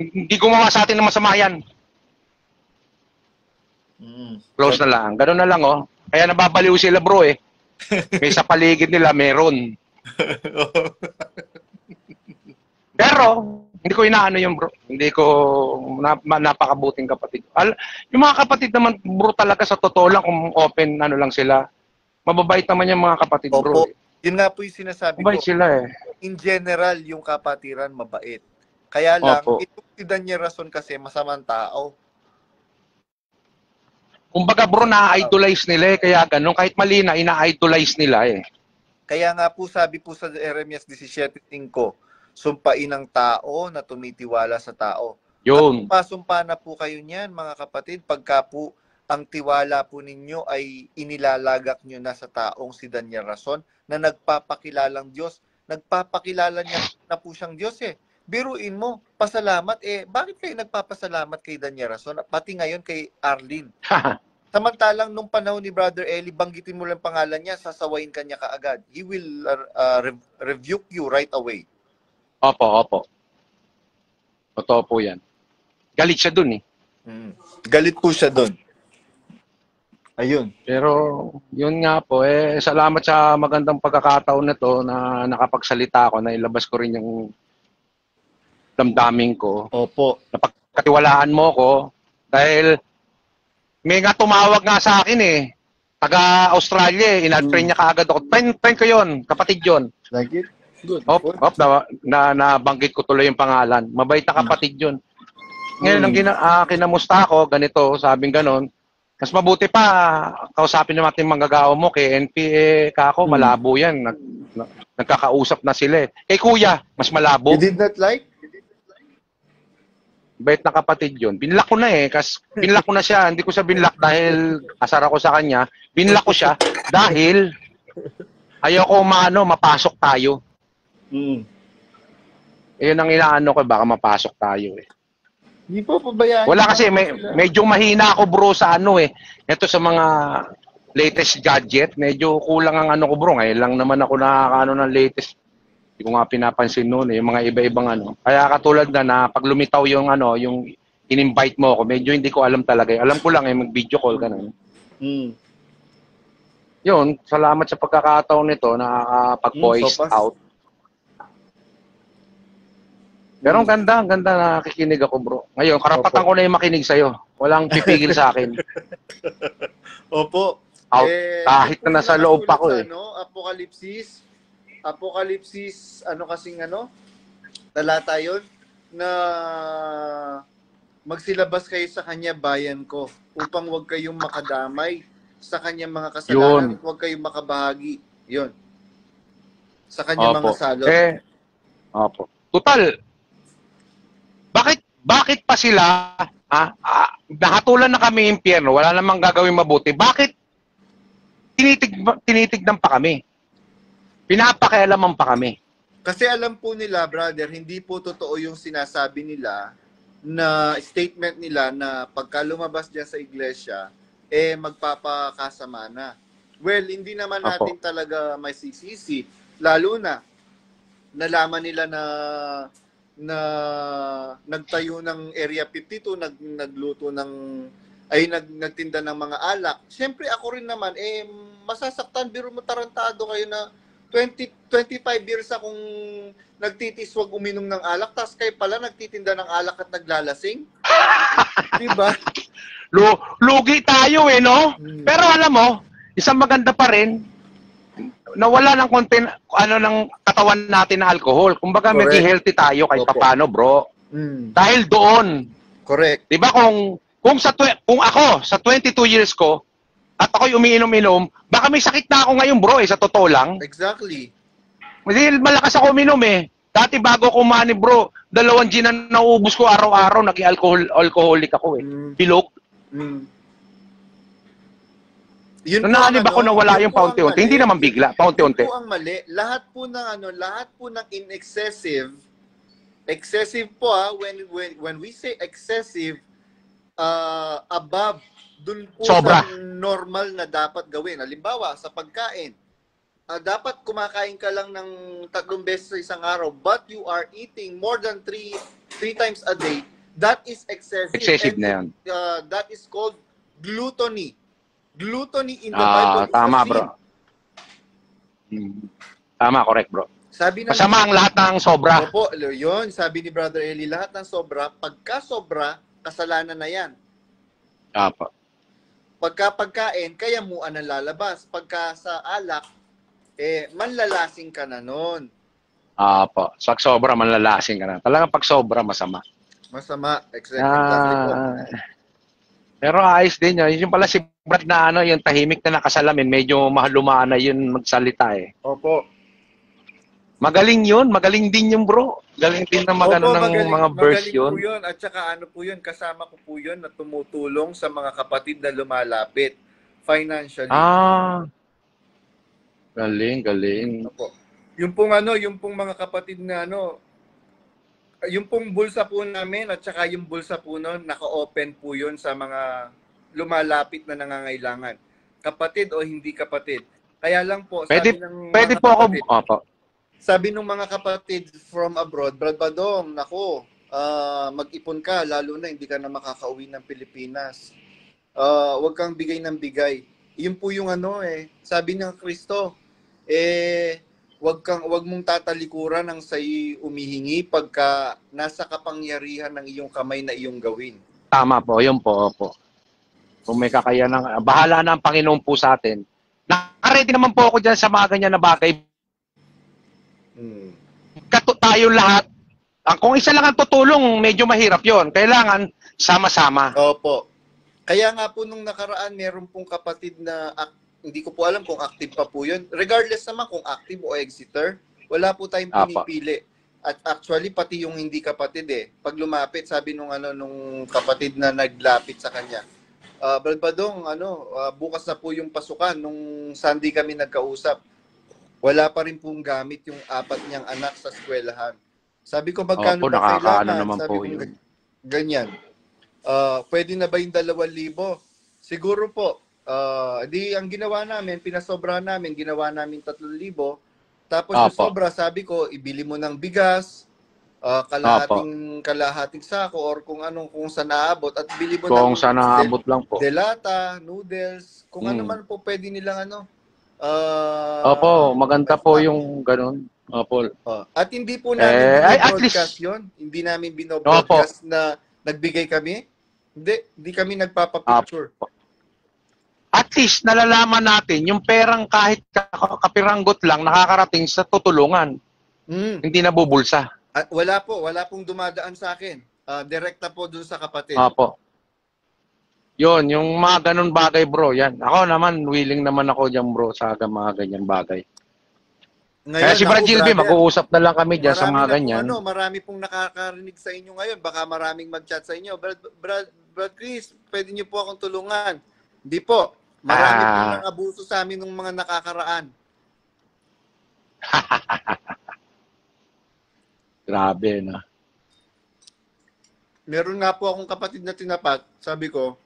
Speaker 2: Hindi gumawa sa atin ng masama yan. Close na lang. Ganun na lang Kaya nababaliw sila bro May sa paligid nila meron. Pero hindi ko inaano yung bro. Hindi ko napakabuting kapatid. Yung mga kapatid naman bro talaga sa totoo lang kung open lang sila. Mababait naman yung mga kapatid bro.
Speaker 1: Yun nga po yung sinasabi
Speaker 2: mabait
Speaker 1: ko.
Speaker 2: Sila
Speaker 1: In general, yung kapatiran mabait. Kaya lang, itong si Daniel Rason kasi masamang tao.
Speaker 2: Kumbaga bro, na-idolize nila kaya ganun. Kahit mali na, ina-idolize nila
Speaker 1: Kaya nga po, sabi po sa Jeremias 17:5, sumpain ng tao na tumitiwala sa tao.
Speaker 2: Yun.
Speaker 1: At pasumpa na po kayo niyan, mga kapatid, pagka po ang tiwala po ninyo ay inilalagak nyo na sa taong si Daniel Rason na nagpapakilalang Diyos. Nagpapakilala niya na po siyang Diyos Biruin mo, pasalamat. Bakit kayo nagpapasalamat kay Daniel Rason? Pati ngayon kay Arlene. Samantalang nung panahon ni Brother Eli, banggitin mo lang pangalan niya, sasawayin ka niya kaagad. He will rebuke you right away.
Speaker 2: Opo. Totoo po yan. Galit siya dun
Speaker 1: Galit po siya dun. Ayun.
Speaker 2: Pero, yun nga po, salamat sa magandang pagkakataon na to na nakapagsalita ako, na ilabas ko rin yung damdamin ko.
Speaker 1: Opo.
Speaker 2: Napagkatiwalaan mo ko dahil may nga tumawag nga sa akin taga Australia in-friend niya kaagad ako. Friend ko yun, kapatid yun.
Speaker 1: Like it? Good.
Speaker 2: Nabanggit ko tuloy yung pangalan. Mabait na kapatid yun. Ngayon, kinamusta ako, ganito, sabing ganon. Mas mabuti pa, kausapin natin manggagawa mo kay NPA, kako, malabo yan. Nagkakausap na sila Kay kuya, mas malabo.
Speaker 1: You did not like?
Speaker 2: Bait na kapatid yun. Binlock ko na kasi binlock ko na siya. Hindi ko siya binlock dahil asar ako sa kanya. Binlock ko siya dahil ayoko mapasok tayo. Yun ang inaano ko, baka mapasok tayo
Speaker 1: Hindi po pabayaan.
Speaker 2: Wala
Speaker 1: niyo
Speaker 2: kasi,
Speaker 1: lang po sila.
Speaker 2: medyo mahina ako bro sa ano eh. Ito sa mga latest gadget, medyo kulang ang ano ko bro. Ngayon lang naman ako nakakaano ng latest. Hindi ko nga pinapansin noon eh, yung mga iba-ibang ano. Kaya katulad na pag lumitaw yung ano, yung in-invite mo ako, medyo hindi ko alam talaga. Alam ko lang eh, mag-video call ka na.
Speaker 1: Mm.
Speaker 2: Yun, salamat sa pagkakataon nito, nakakapag-voice
Speaker 1: Sopas.
Speaker 2: out. Pero ang ganda nakikinig ako bro. Ngayon, karapatan ko na yung makinig sa'yo. Walang pipigil sa akin.
Speaker 1: Opo.
Speaker 2: Out, kahit
Speaker 1: yun po
Speaker 2: na nasa
Speaker 1: yung
Speaker 2: loob
Speaker 1: nakasulat
Speaker 2: ako
Speaker 1: sa,
Speaker 2: eh.
Speaker 1: Apokalipsis, ano kasing ano, talata yun, na magsilabas kayo sa kanya bayan ko, upang huwag kayong makadamay sa kanyang mga kasalanan, at huwag kayong makabahagi. Yun. Sa kanyang mga salot.
Speaker 2: Opo. Total, bakit pa sila, nakatulan na kami impyerno, wala namang gagawin mabuti, bakit tinitignan pa kami? Pinapakialaman pa kami.
Speaker 1: Kasi alam po nila, brother, hindi po totoo yung sinasabi nila na statement nila na pagka lumabas dyan sa iglesia, magpapakasama na. Well, hindi naman natin talaga may sisisi. Lalo na, nalaman nila na nagtayo ng Area 52, nagluto ng nagtinda ng mga alak. Siyempre ako rin naman masasaktan, biro mo tarantado kayo na 25 years akong nagtitis wag uminom ng alak, tas kayo pala nagtitinda ng alak at naglalasing. Di ba?
Speaker 2: Lugi tayo no? Pero alam mo, isang maganda pa rin, nawala ng ng katawan natin na alcohol. Kumbaga, maging healthy tayo kahit paano, bro. Dahil doon.
Speaker 1: Correct.
Speaker 2: 'Di ba kung ako sa 22 years ko at ako'y umiinom-inom, baka may sakit na ako ngayon, bro, sa totoo lang.
Speaker 1: Exactly.
Speaker 2: Hindi malakas ako uminom eh. Dati bago ako umani, bro, 2 gin na nauubos ko araw-araw, naging alcoholic ako eh. Bilog.
Speaker 1: Yun
Speaker 2: Nananib ako na wala yung paunti-unti. Hindi naman bigla, paunti-unti.
Speaker 1: Yun po ang mali. Lahat po ng excessive po when we say excessive, above, dun po
Speaker 2: Sobra.
Speaker 1: sa normal na dapat gawin. Halimbawa, sa pagkain, dapat kumakain ka lang ng 3 beses sa isang araw, but you are eating more than 3 times a day, that is excessive.
Speaker 2: Excessive na yan.
Speaker 1: That is called gluttony. Gluttony in the Bible is
Speaker 2: tama,
Speaker 1: a sin.
Speaker 2: bro. Tama, correct, bro.
Speaker 1: Sabi ng
Speaker 2: Masama ang lahat ng sobra.
Speaker 1: Opo, yun, sabi ni Brother Eli, lahat ng sobra, pagka sobra, kasalanan na yan.
Speaker 2: Apo.
Speaker 1: Pagka pagkain, kaya muan ang lalabas. Pagka sa alak, manlalasing ka na nun.
Speaker 2: Apo. So, pag sobra, manlalasing ka na. Talagang pag sobra, masama.
Speaker 1: Masama. Exactly po.
Speaker 2: Pero ayos din yun. Yung pala si Brad na yung tahimik na nakasalamin, medyo mahalumaan na yun magsalita eh.
Speaker 1: Opo.
Speaker 2: Magaling yun. Magaling din yung bro. Galing din na magano ng mga verse yun.
Speaker 1: Magaling po yun. At saka ano po yun, kasama ko po yun na tumutulong sa mga kapatid na lumalapit financially.
Speaker 2: Galing.
Speaker 1: Opo. Yung pong mga kapatid na yung pong bulsa po namin at saka yung bulsa po nun, naka-open po yun sa mga lumalapit na nangangailangan. Kapatid o hindi kapatid. Kaya lang po,
Speaker 2: pwede po ako. Opo.
Speaker 1: Sabi ng mga kapatid from abroad, Brad Badong, nako, mag-ipon ka, lalo na hindi ka na makakauwi ng Pilipinas. Huwag kang bigay ng bigay. Yun po yung sabi ng Kristo, wag mong tatalikuran ng sa'y umihingi pagka nasa kapangyarihan ng iyong kamay na iyong gawin.
Speaker 2: Tama po, yun po. Opo. Kung may kakayanan, bahala na ang Panginoon po sa atin. Nakaready naman po ako dyan sa mga ganyan na bagay. Tayo lahat. Kung isa lang ang tutulong, medyo mahirap yon. Kailangan sama-sama.
Speaker 1: Opo. Kaya nga po nung nakaraan, meron pong kapatid na hindi ko po alam kung active pa po yun. Regardless naman kung active o exiter, wala po tayong pinipili. At actually, pati yung hindi kapatid pag lumapit, sabi nung kapatid na naglapit sa kanya, Brad Badong, bukas na po yung pasukan. Nung Sunday kami nagkausap, wala pa rin pong gamit yung 4 niyang anak sa eskwelahan. Sabi ko, magkano ba kailangan?
Speaker 2: Naman
Speaker 1: sabi
Speaker 2: po
Speaker 1: ko,
Speaker 2: yun.
Speaker 1: ganyan. Pwede na ba yung 2,000? Siguro po. Di ang ginawa namin, pinasobra namin, ginawa namin 3,000. Tapos yung
Speaker 2: Opo.
Speaker 1: sobra, sabi ko, ibili mo ng bigas,
Speaker 2: Opo.
Speaker 1: kalahating sako or kung anong kung saan naabot at bili mo
Speaker 2: Kung
Speaker 1: ng
Speaker 2: saan naabot lang po.
Speaker 1: delata, noodles, kung ano
Speaker 2: Mm.
Speaker 1: man po pwede nilang
Speaker 2: Opo, maganda po
Speaker 1: stock.
Speaker 2: yung ganun. Opo.
Speaker 1: At hindi po namin
Speaker 2: Ay, at
Speaker 1: binobroadcast
Speaker 2: least,
Speaker 1: yon. Hindi namin
Speaker 2: opo.
Speaker 1: binobroadcast na nagbigay kami. Hindi kami nagpapapicture.
Speaker 2: Opo. At least, nalalaman natin yung perang kahit kapiranggot lang nakakarating sa tutulungan.
Speaker 1: Mm.
Speaker 2: Hindi nabubulsa.
Speaker 1: At wala pong dumadaan sa akin. Direkta po dun sa kapatid.
Speaker 2: Opo. Yun, yung mga ganun bagay bro, yan. Ako naman, willing naman ako dyan bro sa mga ganyan bagay. Kaya
Speaker 1: Ngayon,
Speaker 2: si Brad Gilby,
Speaker 1: brother,
Speaker 2: mag-uusap na lang kami dyan sa
Speaker 1: marami
Speaker 2: mga
Speaker 1: na
Speaker 2: ganyan.
Speaker 1: pong marami pong nakakarinig sa inyo ngayon. Baka maraming mag-chat sa inyo. Brad Chris, pwede niyo po akong tulungan. Hindi po. Marami pong nang abuso sa amin ng mga nakakaraan.
Speaker 2: Grabe na.
Speaker 1: Meron nga po akong kapatid na tinapat. Sabi ko,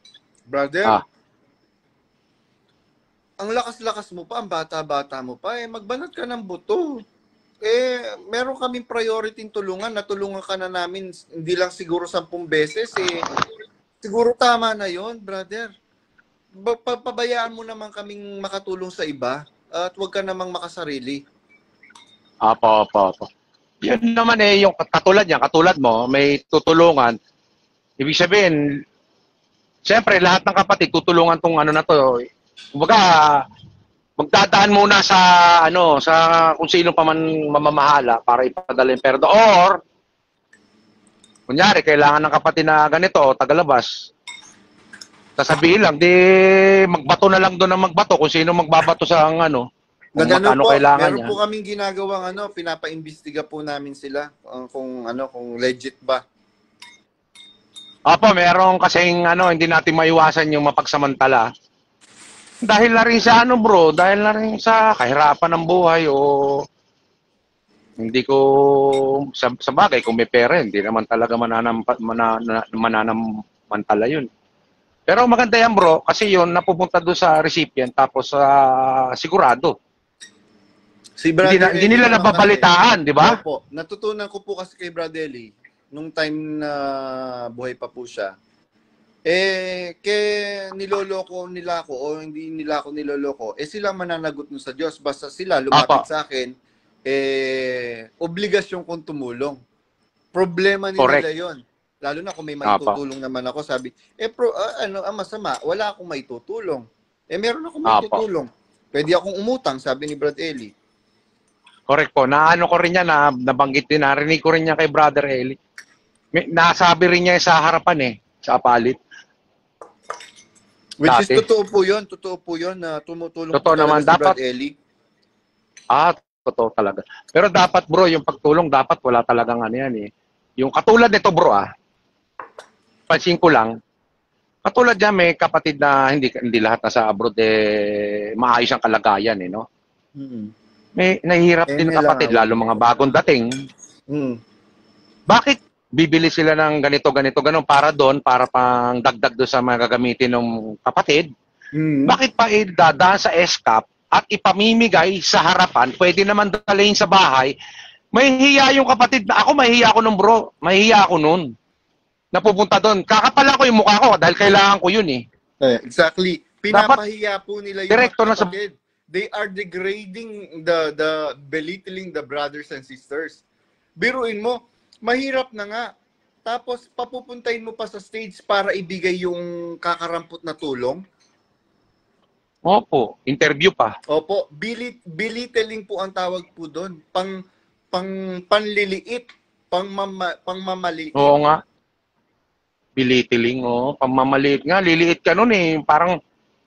Speaker 1: brother, ang lakas-lakas mo pa, ang bata-bata mo pa, magbanat ka ng buto. Meron kaming priority tulungan, natulungan ka na namin, hindi lang siguro 10 beses, siguro tama na yon, brother. Pabayaan mo naman kaming makatulong sa iba, at huwag ka namang makasarili.
Speaker 2: Apo. Yan naman yung katulad mo, may tutulungan. Ibig sabihin, siyempre, lahat ng kapatid, tutulungan tong ano na to. Kumbaga, magdadaan muna sa kung sino pa man mamamahala para ipadala yung perdo. Or, kunyari, kailangan ng kapatid na ganito, tagalabas. Sasabihin lang, di magbato na lang doon ng magbato kung sino magbabato sa kung magkano kailangan
Speaker 1: meron
Speaker 2: niya.
Speaker 1: po kaming ginagawang pinapaimbestiga po namin sila kung legit ba.
Speaker 2: Opo, meron kasing hindi natin maiwasan yung mapagsamantala. Dahil na rin sa bro, dahil na rin sa kahirapan ng buhay o hindi ko sa bagay kung may pera, hindi naman talaga mananamantala yun. Pero maganda yan bro, kasi yun napupunta doon sa recipient tapos sigurado. Hindi nila nababalitaan, di ba?
Speaker 1: Opo, natutunan ko po kasi kay Brother Eli nung time na buhay pa po siya. Niloloko nila ako o hindi nila ako niloloko, sila mananagot nun sa Diyos. Basta sila lumapit sa akin, obligasyon kong tumulong. Problema nila yon. Lalo na kung may maitutulong naman ako, sabi, masama, wala akong maitutulong. Meron akong maitutulong. Pwede akong umutang, sabi ni Brad Eli.
Speaker 2: Correct po. Ko rin yan, nabanggit din, narinig ko rin yan kay Brother Eli. Nasabi rin niya sa harapan sa palit.
Speaker 1: Which is totoo po yun na tumutulong
Speaker 2: totoo naman,
Speaker 1: si Brad Eli.
Speaker 2: Totoo talaga. Pero dapat bro, yung pagtulong dapat wala talagang yan Yung katulad nito bro pansin ko lang, katulad niya may kapatid na hindi lahat nasa abroad maayos ang kalagayan no?
Speaker 1: Mm-hmm.
Speaker 2: May nahihirap din kapatid, lalo mga bagong dating. Bakit bibili sila ng ganito, ganun para pang dagdag doon sa mga gagamitin ng kapatid? Bakit pa idadaan sa escap at ipamimigay sa harapan, pwede naman dalhin sa bahay? Mahihiya yung kapatid na ako, mahihiya ako nung bro, mahihiya ako nun. Napupunta doon, kakapala ko yung mukha ko dahil kailangan ko yun
Speaker 1: Exactly. Pinapahiya po nila yung mga kapatid. They are degrading belittling the brothers and sisters. Biruin mo, mahirap na nga. Tapos papupuntahin mo pa sa stage para ibigay yung kakarampot na tulong.
Speaker 2: Opo, interview pa.
Speaker 1: Opo, belittling po ang tawag po doon. Panliliit, pangmamaliit.
Speaker 2: Oo nga. Belittling, pangmamaliit nga. Liliit ka nun Parang,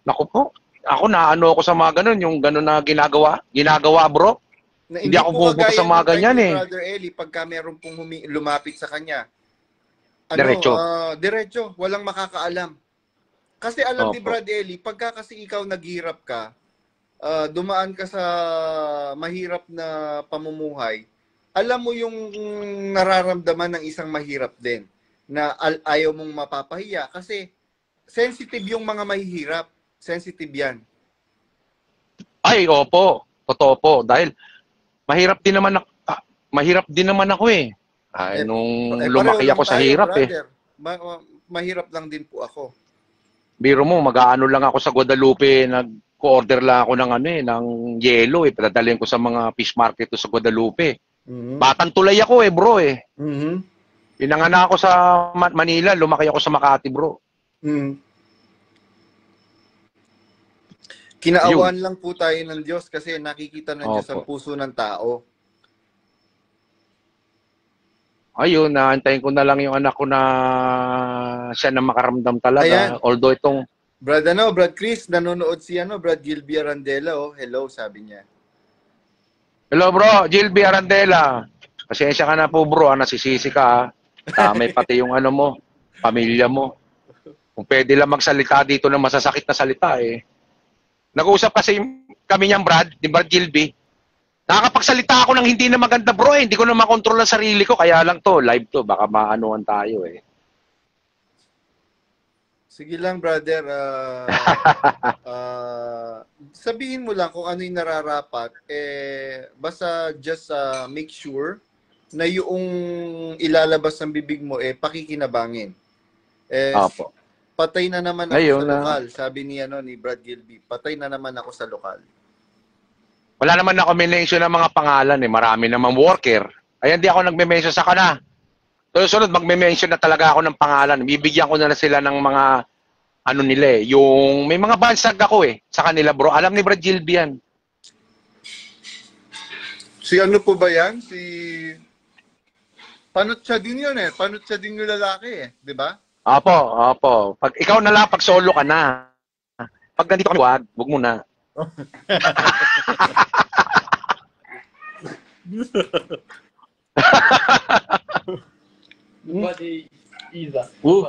Speaker 2: naku po, ako naano ako sa mga ganun, yung ganun na ginagawa bro. Hindi ako pupunta sa mga ganyan
Speaker 1: Brother Eli, pagka meron pong lumapit sa kanya, diretso, walang makakaalam. Kasi alam ni Brad Eli, pagka kasi ikaw naghirap ka, dumaan ka sa mahirap na pamumuhay, alam mo yung nararamdaman ng isang mahirap din. na ayaw mong mapapahiya kasi sensitive yung mga mahihirap. Sensitive yan.
Speaker 2: Ay, opo. Totoo po. Dahil mahirap din naman ako eh. Ay, nung
Speaker 1: Pareho
Speaker 2: lumaki
Speaker 1: lang
Speaker 2: ako sa
Speaker 1: tayo,
Speaker 2: hirap eh.
Speaker 1: brother. Mahirap lang din po ako.
Speaker 2: Biro mo, mag-aano lang ako sa Guadalupe, nag-order lang ako ng ng yelo eh. Padadalhin ko sa mga fish market sa Guadalupe.
Speaker 1: Mhm.
Speaker 2: Batang tulay ako eh, bro eh.
Speaker 1: Mhm.
Speaker 2: Pinanganak ako sa Manila, lumaki ako sa Makati, bro.
Speaker 1: Mhm. Kinaawan lang po tayo ng Diyos kasi nakikita ng Diyos ang puso ng tao.
Speaker 2: Ayun, naantayin ko na lang yung anak ko na siya na makaramdam talaga.
Speaker 1: Ayan.
Speaker 2: Although itong...
Speaker 1: Brad Chris, nanonood si Brad Gilby Arandela, oh. Hello, sabi niya.
Speaker 2: Hello bro, Gilby Arandela. Pasensya ka na po bro, nasisisi ka. May pati yung mo, pamilya mo. Kung pwede lang magsalita dito ng masasakit na salita eh. Nag-uusap kasi kami niyang Brad, ni Brad Gilby. Nakakapagsalita ako ng hindi na maganda bro eh. Hindi ko na makontrol ang sarili ko. Kaya lang to, live to. Baka maanuhan tayo eh.
Speaker 1: Sige lang brother. Sabihin mo lang kung ano yung nararapat. Basta just make sure na yung ilalabas ng bibig mo pakikinabangin.
Speaker 2: Opo.
Speaker 1: Patay na naman ako
Speaker 2: Ayun
Speaker 1: sa lokal. Sabi ni Brad Gilby, patay na naman ako sa lokal.
Speaker 2: Wala naman ako mention ng mga pangalan eh. Marami namang worker. Ay hindi ako nagme-mention sa kana. Sunod magme-mention na talaga ako ng pangalan. Bibigyan ko na sila ng mga nila eh. Yung may mga bansag ako eh sa kanila bro. Alam ni Brad Gilby yan.
Speaker 1: Si po ba yan? Si Panot siya din yun eh. Panot siya din yung lalaki eh. Di ba?
Speaker 2: Opo. Pag ikaw na lang, pag solo ka na. Pag nandito kami, wag mo na.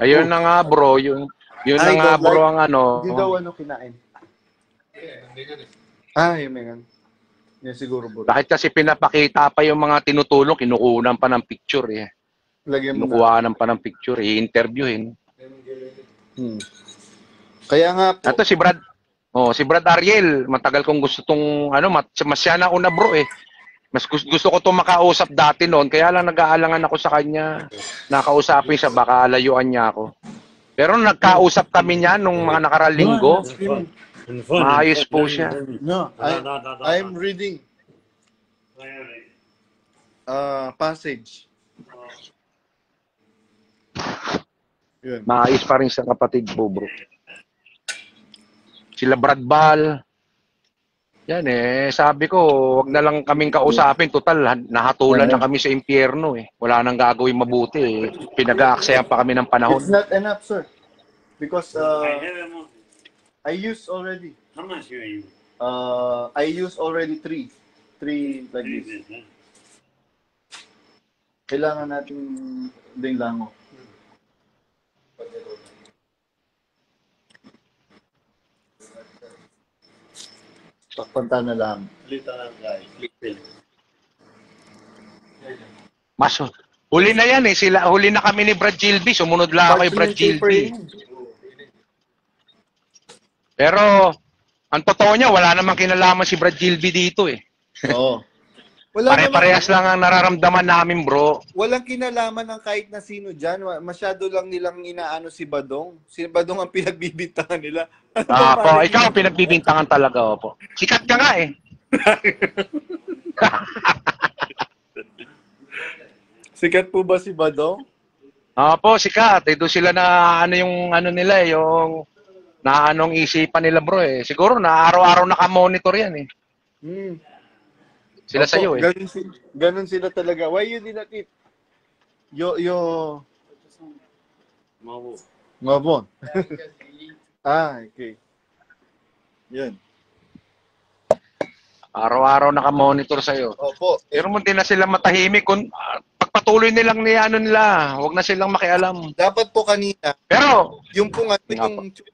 Speaker 2: Ayun na nga bro, yun na nga bro ang
Speaker 1: Hindi daw kinain. Yung megan. Yan siguro bro.
Speaker 2: Bakit kasi pinapakita pa yung mga tinutulong, kinukunan pa ng picture eh. Kinukuhaan pa ng picture, i-interviewin.
Speaker 1: Kaya nga po.
Speaker 2: Ito si Brad Ariel, matagal kong gusto tong mas siya na una bro eh. Mas gusto ko itong makausap dati noon, kaya lang nag-aalangan ako sa kanya. Nakausapin siya, baka layuan niya ako. Pero nagkausap kami niya nung mga nakaraang linggo. Maayos po siya.
Speaker 1: No, I'm reading passage. Yun.
Speaker 2: Maayos pa rin sa kapatid po bro. Sila Brad Bal. Yan sabi ko, wag na lang kaming kausapin. Total, nahatulan na kami sa impyerno eh. Wala nang gagawin mabuti eh. Pinag-aaksayan pa kami ng panahon.
Speaker 1: It's not enough, sir. Because I used already.
Speaker 3: How much you use?
Speaker 1: I used already 3. 3 like this. Kailangan natin ding lango. Pagpunta na lang.
Speaker 2: Huli na yan eh. Huli na kami ni Brad Gilby. Sumunod lang ako kay Brad Gilby. Pero, ang totoo niya, wala namang kinalaman si Brad Gilby dito eh.
Speaker 1: Oo.
Speaker 2: Pare-parehas lang ang nararamdaman namin bro.
Speaker 1: Walang kinalaman ng kahit na sino dyan. Masyado lang nilang inaano si Badong. Si Badong ang pinagbibintangan nila.
Speaker 2: Opo, ikaw ang pinagbibintangan talaga, opo. Sikat ka nga eh.
Speaker 1: Sikat po ba si Badong?
Speaker 2: Opo, sikat. Doon sila na yung nila yung naanong isipan nila bro eh. Siguro na araw-araw naka-monitor yan eh. Sila
Speaker 1: Opo,
Speaker 2: sa'yo eh.
Speaker 1: Ganun sila talaga. Why you did not eat? Mabon. Okay. Yan.
Speaker 2: Araw-araw naka-monitor sa'yo.
Speaker 1: Opo.
Speaker 2: Pero hindi na sila matahimik kung pagpatuloy nilang nila. Huwag na silang makialam.
Speaker 1: Dapat po kanina,
Speaker 2: Pero,
Speaker 1: yung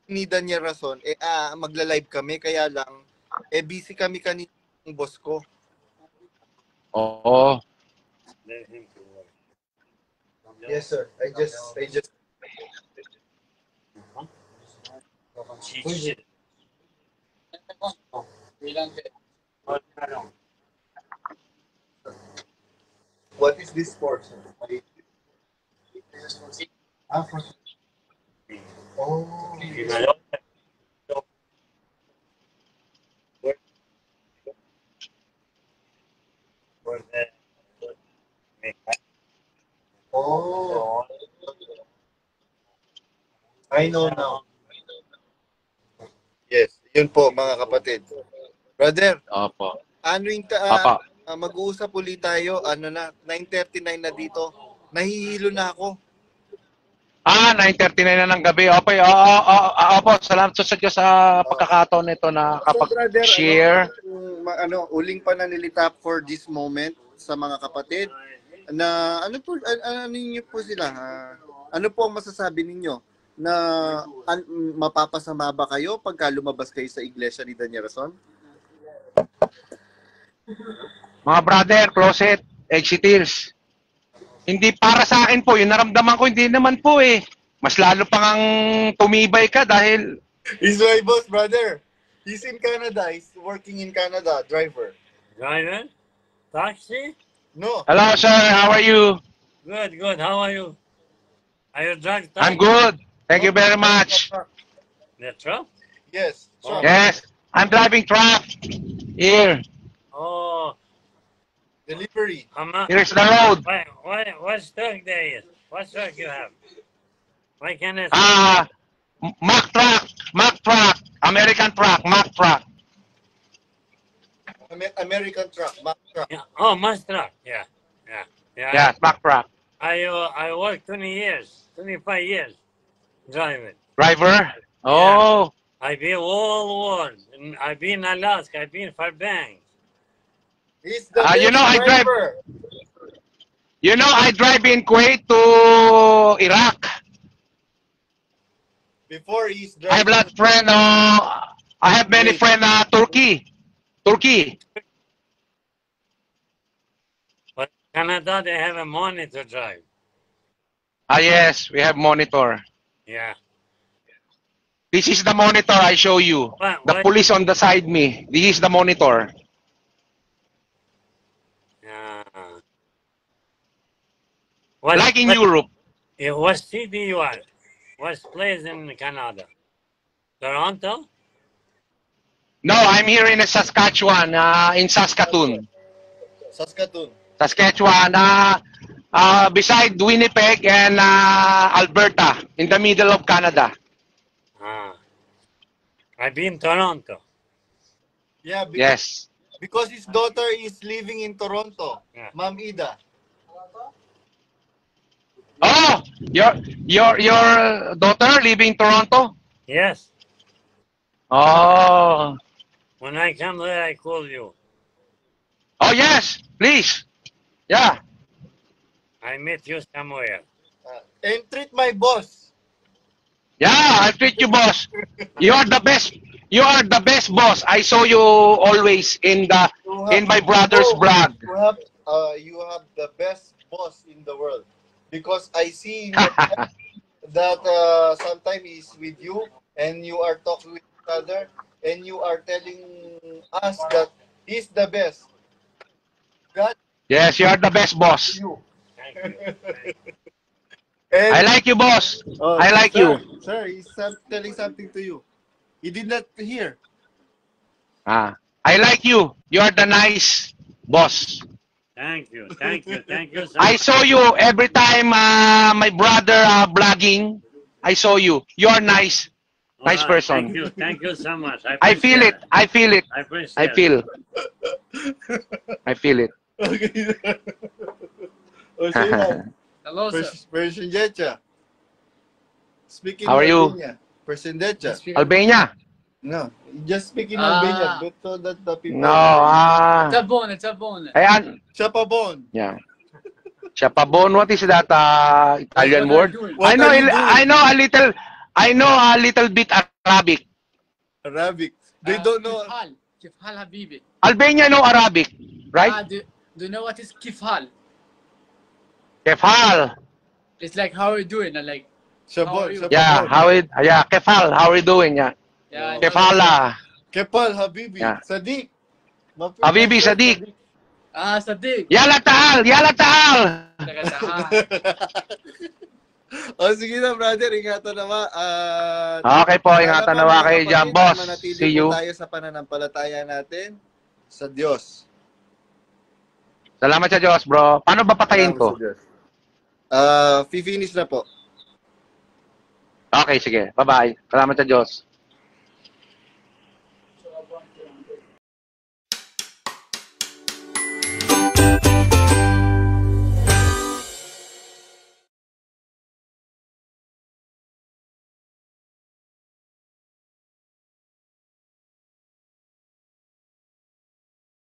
Speaker 1: ni Daniel Rason, magla-live kami, kaya lang, busy kami kanina ng boss ko.
Speaker 2: oo.
Speaker 1: Yes, sir. I just. What is this for, sir? Ah, for... Oh. Oh. I know now. Yes, yun po mga kapatid. Brother,
Speaker 2: Opo.
Speaker 1: ano yung
Speaker 2: Opo.
Speaker 1: mag-uusap ulit tayo, ano na, 9:39 na dito. Nahihilo na ako.
Speaker 2: 9:39 na ng gabi. Opo, opo. Salamat sa Diyos sa pagkakataon nito na
Speaker 1: brother,
Speaker 2: kapag-share.
Speaker 1: uling pananilita for this moment sa mga kapatid na ano niyo po sila? Ano po ang masasabi ninyo na mapapasama ba kayo pagka lumabas kayo sa iglesia ni Daniel Rason?
Speaker 2: Mga brother, closet, exiters. Hindi para sa akin po, yung naramdaman ko, hindi naman po eh. Mas lalo pang ang tumibay ka dahil...
Speaker 1: He's my boss, brother. He's in Canada. He's working in Canada, driver.
Speaker 3: Driver? Taxi?
Speaker 1: No.
Speaker 2: Hello sir, how are you?
Speaker 3: Good, good. How are you? Are you drunk?
Speaker 2: I'm good. Thank you very much.
Speaker 3: The truck?
Speaker 1: Yes. Truck.
Speaker 2: Yes, I'm driving truck. Here.
Speaker 3: Oh,
Speaker 1: Delivery.
Speaker 2: Here's the road.
Speaker 3: what truck there is? What truck you have? Why can't I
Speaker 2: Mack truck, American truck, Mack truck.
Speaker 1: American truck, Mack truck.
Speaker 3: Yeah. Oh, my truck. Yeah.
Speaker 2: Yeah, Mack truck.
Speaker 3: I worked 20 years, 25 years driving.
Speaker 2: Driver? Oh,
Speaker 3: I've been all world. I've been in Alaska. I've been Fairbanks.
Speaker 1: He's the
Speaker 2: you know, I drive.
Speaker 1: driver.
Speaker 2: You know, I drive in Kuwait to Iraq.
Speaker 1: Before he's driving.
Speaker 2: I have a lot of friends. I have many friends. Turkey.
Speaker 3: But Canada, they have a monitor drive.
Speaker 2: Yes, we have monitor.
Speaker 3: Yeah.
Speaker 2: This is the monitor I show you. The police on the side me. This is the monitor. Like in Europe.
Speaker 3: What city you are? What place in Canada? Toronto?
Speaker 2: No, I'm here in Saskatchewan, in Saskatoon. Saskatchewan, beside Winnipeg and Alberta, in the middle of Canada.
Speaker 3: I've been Toronto.
Speaker 1: Yeah,
Speaker 2: Yes.
Speaker 1: because his daughter is living in Toronto.
Speaker 3: Yeah.
Speaker 1: Ma'am Ida.
Speaker 2: Oh, your daughter living in Toronto?
Speaker 3: Yes.
Speaker 2: Oh.
Speaker 3: When I come there, I call you.
Speaker 2: Oh yes, please. Yeah.
Speaker 3: I met you somewhere.
Speaker 1: And treat my boss.
Speaker 2: Yeah, I'll treat you, boss. You are the best. You are the best boss. I saw you always in my brother's blog.
Speaker 1: You have the best boss in the world. Because I see that sometimes he's with you and you are talking with each other and you are telling us that he's the best. God,
Speaker 2: Yes, you are the best boss.
Speaker 1: you.
Speaker 3: Thank you.
Speaker 1: And,
Speaker 2: I like you, boss. I like you.
Speaker 1: Sir, he's telling something to you. He did not hear.
Speaker 2: I like you. You are the nice boss.
Speaker 3: Thank you. So
Speaker 2: I saw you every time my brother blogging. I saw you. You are nice. Nice person.
Speaker 3: Thank you so much.
Speaker 2: I feel it. I feel it.
Speaker 3: I appreciate
Speaker 2: I feel. I feel it.
Speaker 1: Okay. O siya.
Speaker 4: Hello, sir.
Speaker 1: Person Jecha. Speaking
Speaker 2: How are you?
Speaker 1: Albania. Person Jecha.
Speaker 2: Albania?
Speaker 1: No, just speaking Albania. But so that the people.
Speaker 2: No.
Speaker 4: Tabone, Tabone.
Speaker 2: Ayan.
Speaker 1: Chapabon.
Speaker 2: Yeah. Chapabon. What is that Italian
Speaker 4: What are
Speaker 2: word?
Speaker 4: you doing?
Speaker 1: What are you doing?
Speaker 2: I know a little bit Arabic.
Speaker 1: Arabic. They don't know.
Speaker 4: كيف حال حبيبي?
Speaker 2: Albania know Arabic, right?
Speaker 4: Do you know what is كيف حال?
Speaker 2: Kefal.
Speaker 4: It's like how are you doing? And like
Speaker 1: Shabon,
Speaker 4: How are you?
Speaker 1: Shabon.
Speaker 2: Yeah, Kefal, how are you doing? Yeah.
Speaker 4: yeah,
Speaker 2: Kefala.
Speaker 1: Kepal, Habibi,
Speaker 2: Yeah.
Speaker 1: Sadiq.
Speaker 2: Habibi, Sadiq.
Speaker 4: Sadiq.
Speaker 2: Yala Taal! Yala Taal!
Speaker 1: O sige na, brother. Ingatan naman.
Speaker 2: Okay po, ingatan nawa kayo dyan, boss. See you.
Speaker 1: Tayo sa pananampalataya natin sa Diyos.
Speaker 2: Salamat sa Diyos, bro. Paano ba patayin
Speaker 1: Salamat
Speaker 2: ko?
Speaker 1: sa Diyos. Finish na po.
Speaker 2: Okay, sige. Bye-bye. Salamat sa Diyos.